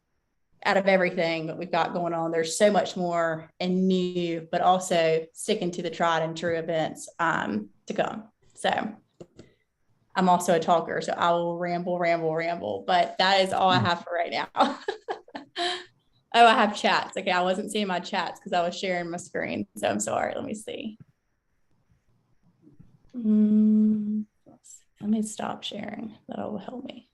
out of everything that we've got going on, there's so much more and new, but also sticking to the tried and true events to come. So I'm also a talker, so I will ramble, but that is all I have for right now. Oh, I have chats. Okay, I wasn't seeing my chats because I was sharing my screen. So I'm sorry. Let me see. Let me stop sharing. That'll help me.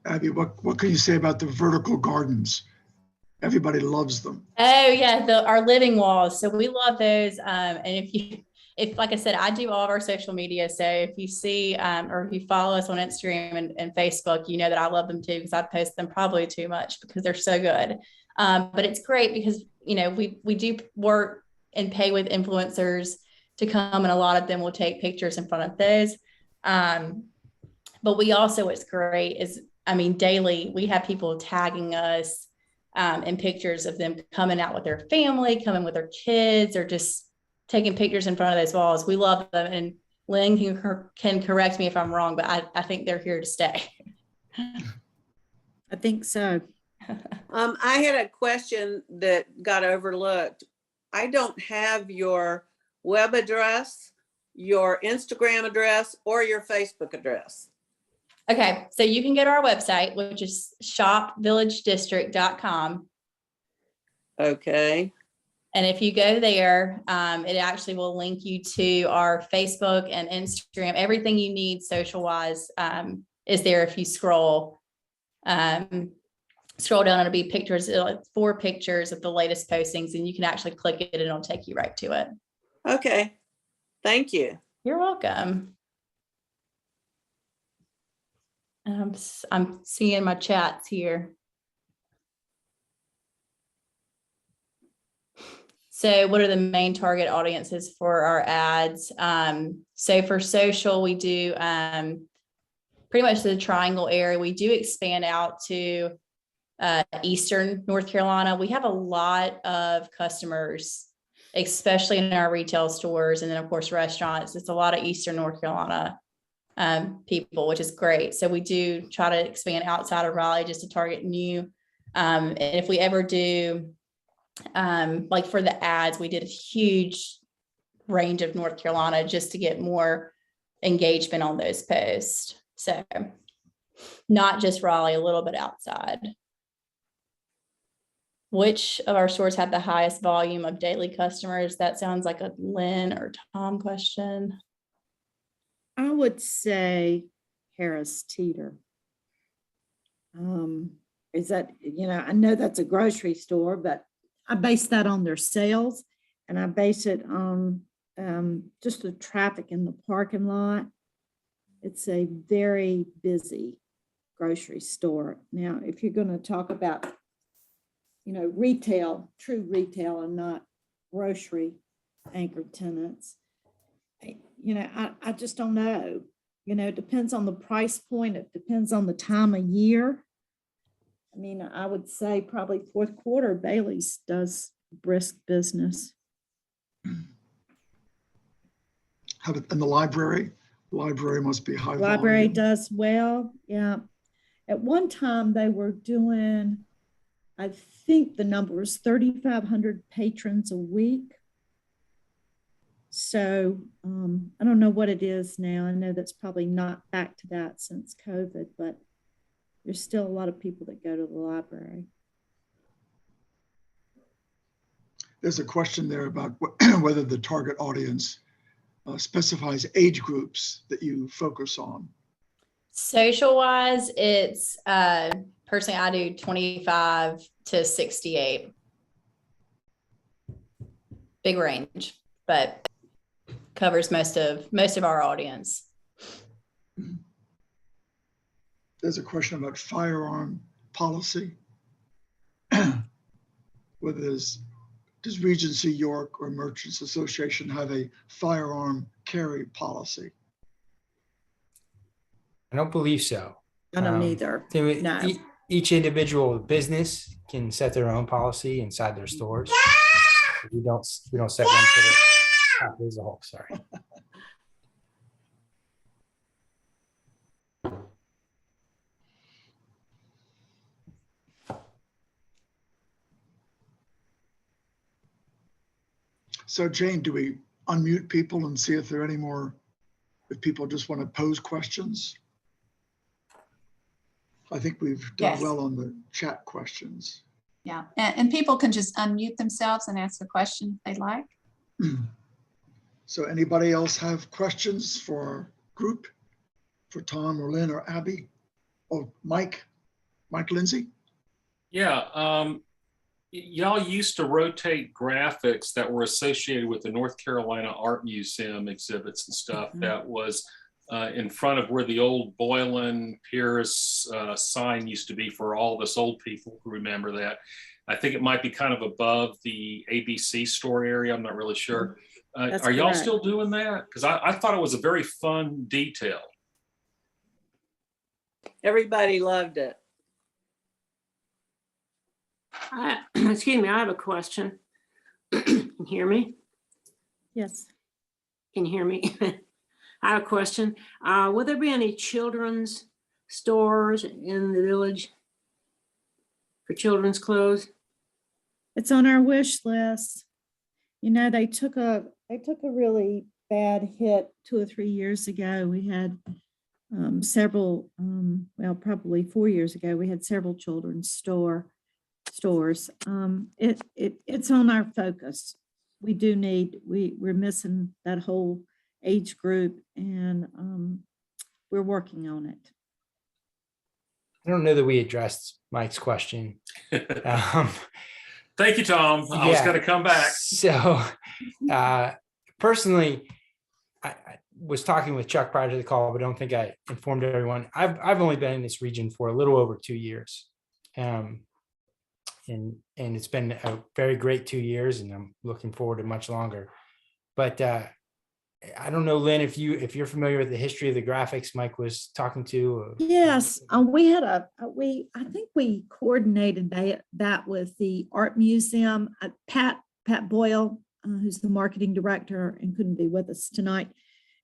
Abby, what can you say about the vertical gardens? Everybody loves them. Oh yeah, our living walls. So we love those. And if like I said, I do all of our social media. So if you see or if you follow us on Instagram and Facebook, you know that I love them too, because I post them probably too much because they're so good. But it's great because we do work and pay with influencers to come, and a lot of them will take pictures in front of those. But we also, what's great is, daily we have people tagging us in pictures of them coming out with their family, coming with their kids, or just taking pictures in front of those walls. We love them. And Lynn can correct me if I'm wrong, but I think they're here to stay. I think so. I had a question that got overlooked. I don't have your web address, your Instagram address, or your Facebook address. Okay, so you can go to our website, which is shopvillagedistrict.com. Okay. And if you go there, it actually will link you to our Facebook and Instagram. Everything you need social-wise is there. If you scroll down, it'll be pictures, 4 pictures of the latest postings, and you can actually click it and it'll take you right to it. Okay, thank you. You're welcome. I'm seeing my chats here. So what are the main target audiences for our ads? So for social, we do pretty much the Triangle area. We do expand out to Eastern North Carolina. We have a lot of customers, especially in our retail stores, and then of course restaurants. It's a lot of Eastern North Carolina people, which is great. So we do try to expand outside of Raleigh just to target new. And if we ever do, like for the ads, we did a huge range of North Carolina just to get more engagement on those posts. So not just Raleigh, a little bit outside. Which of our stores have the highest volume of daily customers? That sounds like a Lynn or Tom question. I would say Harris Teeter. Is that, I know that's a grocery store, but I base that on their sales, and I base it on just the traffic in the parking lot. It's a very busy grocery store. Now, if you're going to talk about, retail, true retail and not grocery anchored tenants, I just don't know. It depends on the price point. It depends on the time of year. I mean, I would say probably fourth quarter, Bailey's does brisk business. How about in the library? Library must be high Library volume. does well, yeah. At one time, they were doing, I think the number was 3,500 patrons a week. So I don't know what it is now. I know that's probably not back to that since COVID, but there's still a lot of people that go to the library. There's a question there about whether the target audience specifies age groups that you focus on. Social wise, it's personally, I do 25 to 68. Big range, but covers most of our audience. There's a question about firearm policy. Whether does Regency York or Merchants Association have a firearm carry policy? I don't believe so. I don't either. No. Each individual business can set their own policy inside their stores. We don't set one for the. There's a hole. Sorry. So Jane, do we unmute people and see if there are any more, if people just want to pose questions? I think we've done Yes. well on the chat questions. Yeah, and people can just unmute themselves and ask the question if they like. So anybody else have questions for our group? For Tom or Lynn or Abby? Oh, Mike Lindsay? Yeah, y'all used to rotate graphics that were associated with the North Carolina Art Museum exhibits and stuff. That was in front of where the old Boylan Pierce sign used to be for all of us old people who remember that. I think it might be kind of above the ABC store area. I'm not really sure. Are y'all correct. still doing that? Because I thought it was a very fun detail. Everybody loved it. Excuse me, I have a question. Can you hear me? Yes. Can you hear me? I have a question. Will there be any children's stores in the village for children's clothes? It's on our wish list. They took a really bad hit 2 or 3 years ago. We had several, probably 4 years ago, we had several children's stores. It's on our focus. We're missing that whole age group, and we're working on it. I don't know that we addressed Mike's question. Thank you, Tom. I was going to come back. So personally, I was talking with Chuck prior to the call, but I don't think I informed everyone. I've only been in this region for a little over 2 years. And it's been a very great 2 years, and I'm looking forward to much longer. But I don't know, Lynn, if you're familiar with the history of the graphics Mike was talking to. Yes, we had I think we coordinated that with the art museum. Pat Boyle, who's the marketing director and couldn't be with us tonight.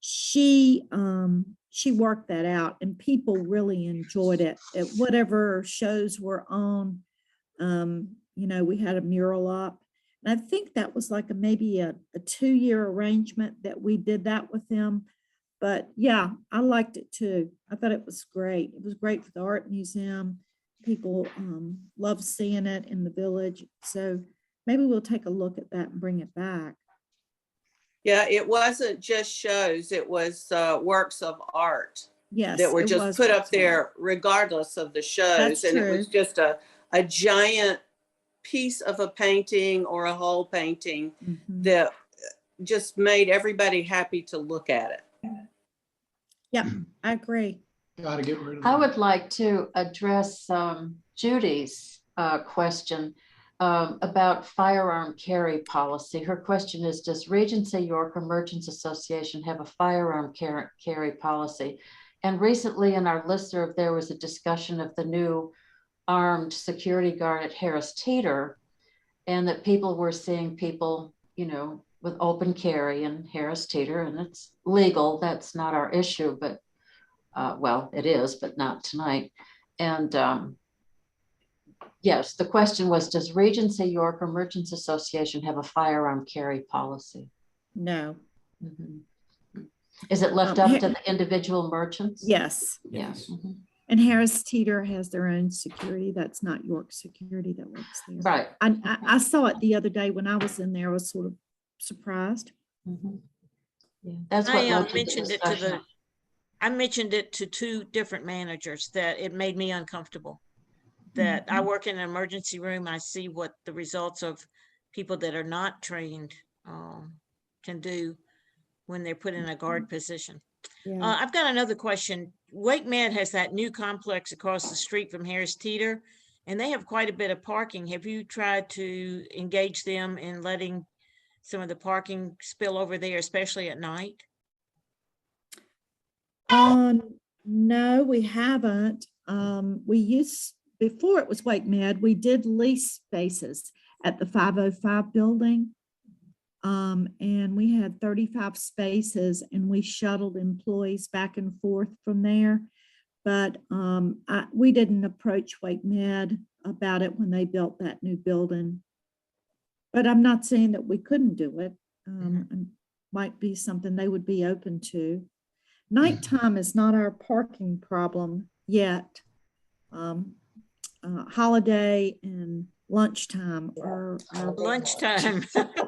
She worked that out, and people really enjoyed it. At whatever shows were on, we had a mural up. And I think that was like maybe a 2-year arrangement that we did that with them. But yeah, I liked it too. I thought it was great. It was great for the art museum. People love seeing it in the village. So maybe we'll take a look at that and bring it back. Yeah, it wasn't just shows, it was works of art Yes. that were it just was put up works of there art. regardless of the shows. That's And it was true. just a giant piece of a painting or a whole painting Mhm. that just made everybody happy to look at it. Yeah, I agree. Gotta get rid of I that. would like to address Judy's question about firearm carry policy. Her question is, does Regency York or Merchants Association have a firearm carry policy? And recently in our listserv, there was a discussion of the new armed security guard at Harris Teeter, and that people were seeing people, with open carry in Harris Teeter, and it's legal. That's not our issue, but well, it is, but not tonight. And yes, the question was, does Regency York or Merchants Association have a firearm carry policy? No. Mhm. Is it left up to the individual merchants? Yes. Yes. Mhm. And Harris Teeter has their own security. That's not York security that works there. Right. I saw it the other day when I was in there. I was sort of surprised. Mhm. Yeah, that's what I led to the mentioned it to discussion. I mentioned it to 2 different managers that it made me uncomfortable. That I work in an emergency room, I see what the results of people that are not trained can do when they're put in a guard position. Yeah. I've got another question. Wake Med has that new complex across the street from Harris Teeter, and they have quite a bit of parking. Have you tried to engage them in letting some of the parking spill over there, especially at night? No, we haven't. Before it was Wake Med, we did lease spaces at the 505 building. And we had 35 spaces, and we shuttled employees back and forth from there. But we didn't approach Wake Med about it when they built that new building. But I'm not saying that we couldn't do it. It might be something they would be open to. Nighttime is not our parking problem yet. Holiday and lunchtime are our Lunchtime.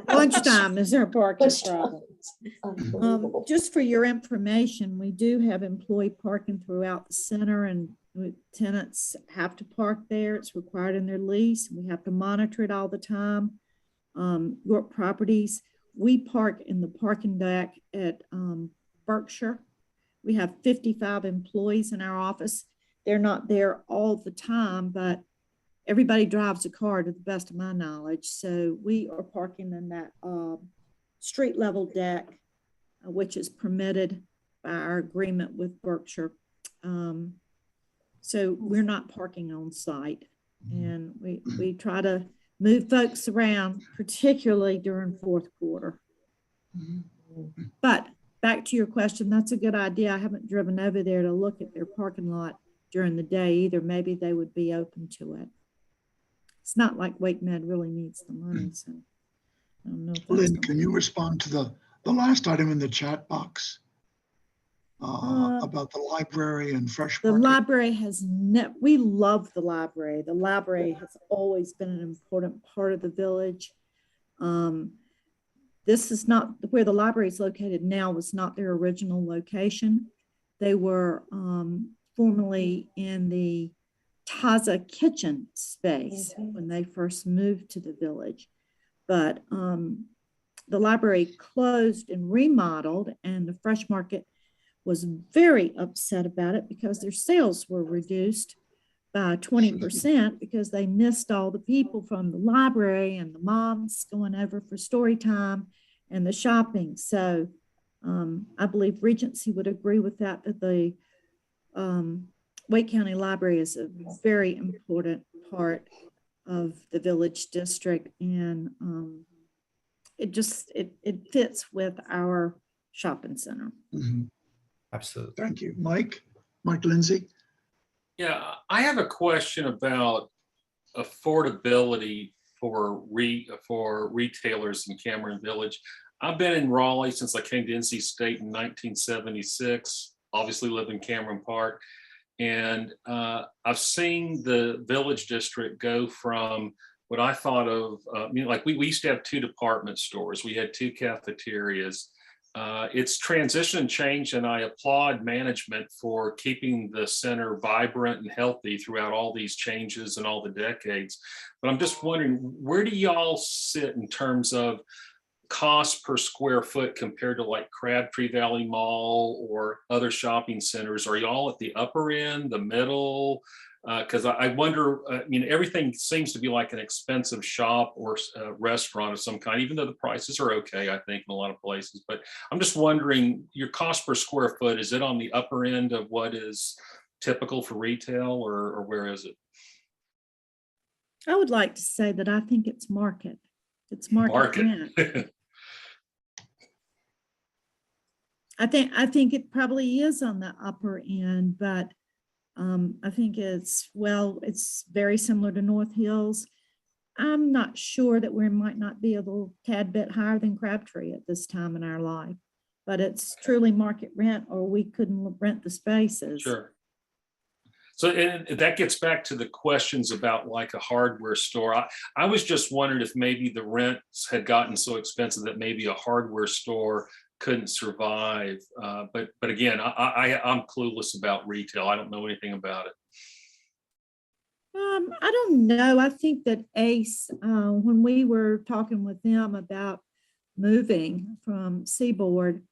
lunchtime is our parking problem. Just for your information, we do have employee parking throughout the center, and tenants have to park there. It's required in their lease. We have to monitor it all the time. York Properties, we park in the parking deck at Berkshire. We have 55 employees in our office. They're not there all the time, but everybody drives a car to the best of my knowledge. So we are parking in that street level deck, which is permitted by our agreement with Berkshire. So we're not parking on site, and we try to move folks around, particularly during fourth quarter. But back to your question, that's a good idea. I haven't driven over there to look at their parking lot during the day either. Maybe they would be open to it. It's not like Wake Med really needs the money, so I don't know if that's Lynn, can you respond to the last item in the chat box about the library and Fresh the Market? library has we love the library. The library has always been an important part of the village. This is not where the library is located now, was not their original location. They were formerly in the Taza kitchen space when they first moved to the village. But the library closed and remodeled, and the Fresh Market was very upset about it because their sales were reduced by 20% because they missed all the people from the library and the moms going over for story time and the shopping. So I believe Regency would agree with that, that the Wake County Library is a very important part of the village district, and it fits with our shopping center. Mhm. Absolutely. Thank you. Mike Lindsay. Yeah, I have a question about affordability for retailers in Cameron Village. I've been in Raleigh since I came to NC State in 1976, obviously lived in Cameron Park. And I've seen the Village District go from what I thought of, like we used to have 2 department stores. We had 2 cafeterias. It's transitioned and changed, and I applaud management for keeping the center vibrant and healthy throughout all these changes and all the decades. But I'm just wondering, where do y'all sit in terms of cost per square foot compared to like Crabtree Valley Mall or other shopping centers? Are y'all at the upper end, the middle? Because I wonder, everything seems to be like an expensive shop or restaurant of some kind, even though the prices are okay, I think, in a lot of places. But I'm just wondering, your cost per square foot, is it on the upper end of what is typical for retail, or where is it? I would like to say that I think it's market. It's market rent. I think it probably is on the upper end, but I think it's very similar to North Hills. I'm not sure that we might not be a little tad bit higher than Crabtree at this time in our life, but it's truly market rent, or we couldn't rent the spaces. Sure. So and that gets back to the questions about like a hardware store. I was just wondering if maybe the rents had gotten so expensive that maybe a hardware store couldn't survive. But again, I'm clueless about retail. I don't know anything about it. I don't know. I think that Ace, when we were talking with them about moving from Seaboard,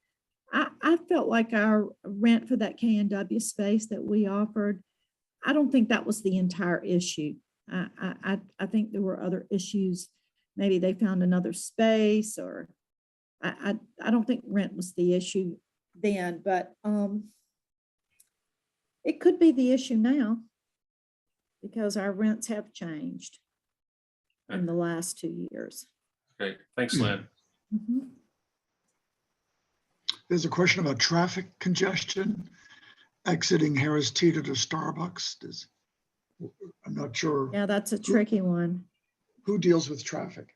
I felt like our rent for that K&W space that we offered, I don't think that was the entire issue. I think there were other issues. Maybe they found another space, or I don't think rent was the issue then, but it could be the issue now because our rents have changed in the last 2 years. Okay, thanks, Lynn. Mhm. There's a question about traffic congestion exiting Harris Teeter to Starbucks. I'm not sure. Yeah, that's a tricky one. Who deals with traffic?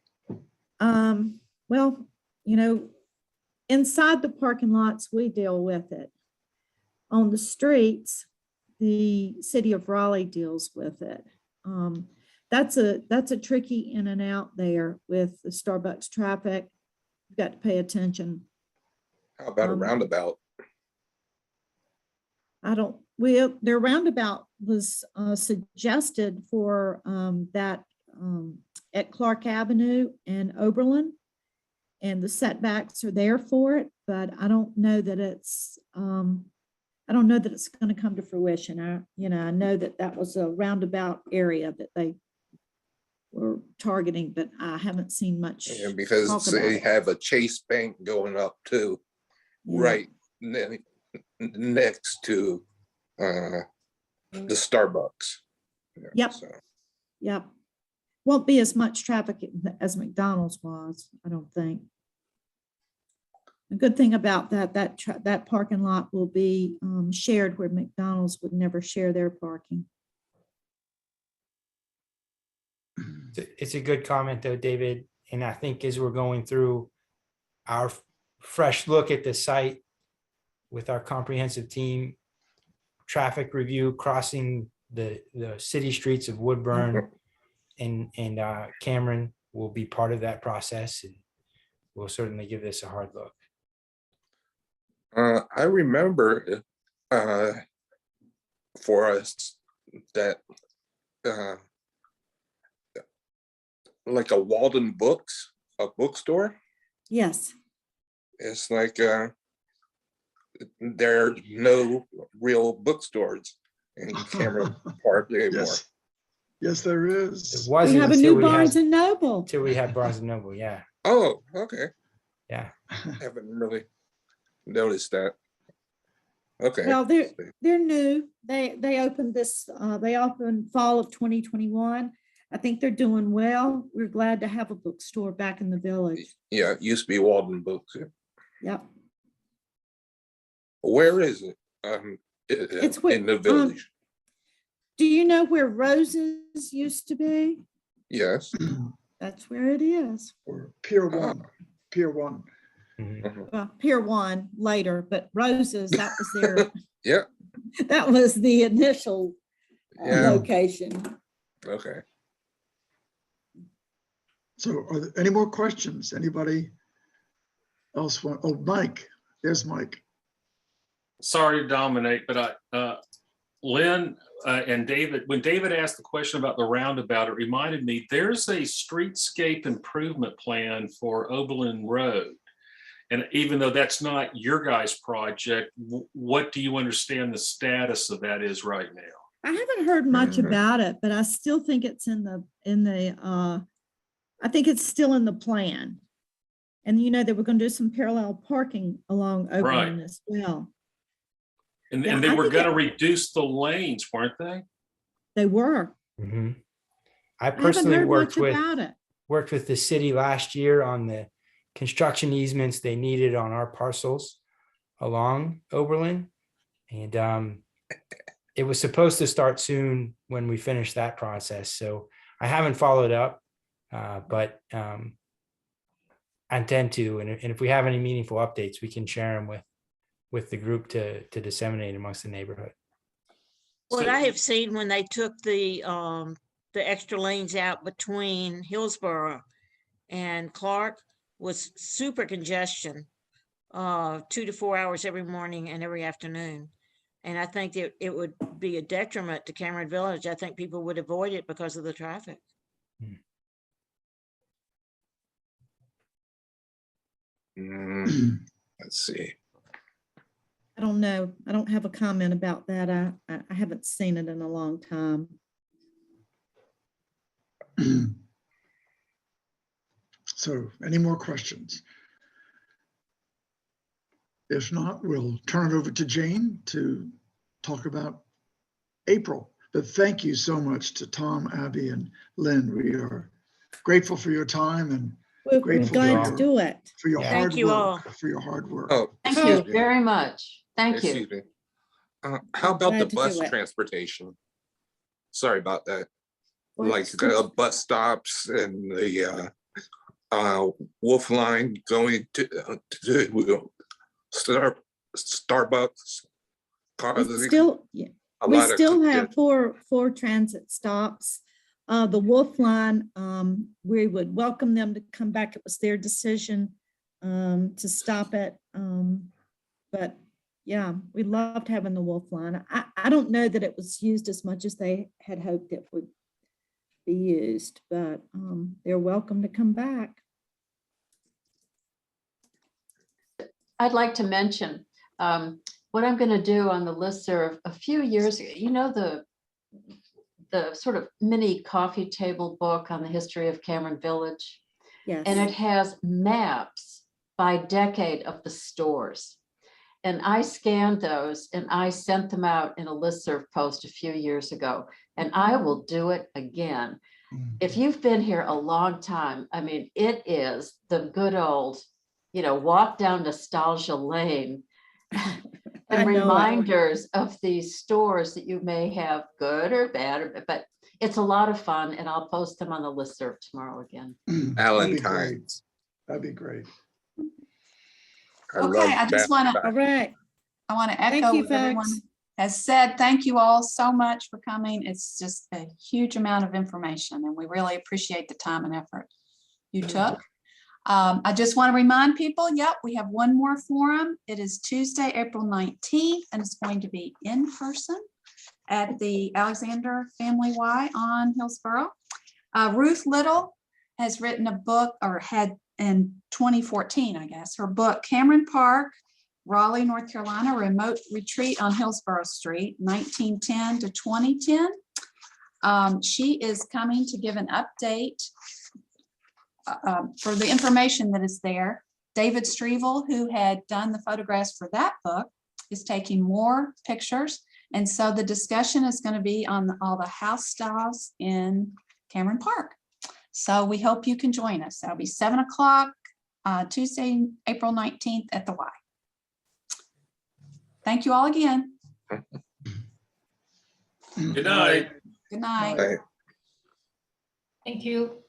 Well, inside the parking lots, we deal with it. On the streets, the city of Raleigh deals with it. That's a tricky in and out there with the Starbucks traffic. You've got to pay attention. How about a roundabout? Their roundabout was suggested for that at Clark Avenue and Oberlin, and the setbacks are there for it, but I don't know that it's going to come to fruition. I know that was a roundabout area that they were targeting, but I haven't seen much. And because they have a Chase Bank going up too, right next to the Starbucks. Yep. So. Yep. Won't be as much traffic as McDonald's was, I don't think. The good thing about that parking lot will be shared, where McDonald's would never share their parking. It's a good comment though, David. And I think as we're going through our fresh look at the site with our comprehensive team, traffic review, crossing the city streets of Woodburn and Cameron will be part of that process. And we'll certainly give this a hard look. I remember for us that like a Walden Books, a bookstore. Yes. It's like there are no real bookstores in Cameron Park anymore. Yes. Yes, there It is. We wasn't have a until new we Barnes had, and Noble. until we had Barnes and Noble. Yeah. Oh, okay. Yeah. Haven't really noticed that. Okay. Well, they're new. They opened this, they opened fall of 2021. I think they're doing well. We're glad to have a bookstore back in the village. Yeah, it used to be Walden Books. Yep. Where is it? It's In the village. Do you know where Roses used to be? Yes. That's where it is. Or Pier 1, Pier 1. Mhm. Well, Pier 1 later, but Roses, that was their, Yeah. that was the initial Yeah. location. Okay. So are there any more questions? Anybody else want? Oh, Mike, there's Mike. Sorry to dominate, but Lynn and David, when David asked the question about the roundabout, it reminded me there's a streetscape improvement plan for Oberlin Road. And even though that's not your guys' project, what do you understand the status of that is right now? I haven't heard much Mhm. about it, but I still think it's I think it's still in the plan. And you know, they were going to do some parallel parking along Oberlin as well. And, Yeah, and they I were think going to reduce the lanes, weren't they? They were. Mhm. I I haven't personally heard worked much with about it. the city last year on the construction easements they needed on our parcels along Oberlin. And it was supposed to start soon when we finish that process. So I haven't followed up, but I intend to. And if we have any meaningful updates, we can share them with the group to disseminate amongst the neighborhood. What So- I have seen when they took the extra lanes out between Hillsborough and Clark was super congestion, 2 to 4 hours every morning and every afternoon. And I think that it would be a detriment to Cameron Village. I think people would avoid it because of the traffic. Let's see. I don't know. I don't have a comment about that. I haven't seen it in a long time. So any more questions? If not, we'll turn it over to Jane to talk about April. But thank you so much to Tom, Abby, and Lynn. We are grateful for your time and We're Grateful glad for to do it. for your Yeah. hard Thank you all. work, for your hard work. Oh, Thank excuse you me. very much. Thank you. Excuse me. How about the Glad to bus do it. transportation? Sorry about that. Well, Like the bus stops and the Wolf Line going to Starbucks. We still, yeah, A we lot of still have congestion. four transit stops. The Wolf Line, we would welcome them to come back. It was their decision to stop it. But yeah, we loved having the Wolf Line. I don't know that it was used as much as they had hoped it would be used, but they're welcome to come back. I'd like to mention what I'm going to do on the listserv. A few years ago, you know, the sort of mini coffee table book on the history of Cameron Village, Yes. and it has maps by decade of the stores. And I scanned those and I sent them out in a listserv post a few years ago, and I will do it again. If you've been here a long time, I mean, it is the good old, walk down nostalgia lane I and know it. reminders of these stores that you may have good or bad, but it's a lot of fun, and I'll post them on the listserv tomorrow again. That'd be great. Valentine's. That'd be great. Okay, I just wanna- All right. I want to Thank echo you, what everyone folks. has said. Thank you all so much for coming. It's just a huge amount of information, and we really appreciate the time and effort you took. I just want to remind people, yep, we have one more forum. It is Tuesday, April 19th, and it's going to be in person at the Alexander Family Y on Hillsborough. Ruth Little has written a book, or had in 2014, I guess. Her book, Cameron Park, Raleigh, North Carolina, Remote Retreat on Hillsborough Street, 1910 to 2010. She is coming to give an update for the information that is there. David Strevel, who had done the photographs for that book, is taking more pictures. And so the discussion is going to be on all the house styles in Cameron Park. So we hope you can join us. That'll be 7 o'clock, Tuesday, April 19th at the Y. Thank you all again. Good night. Good night. Right. Thank you.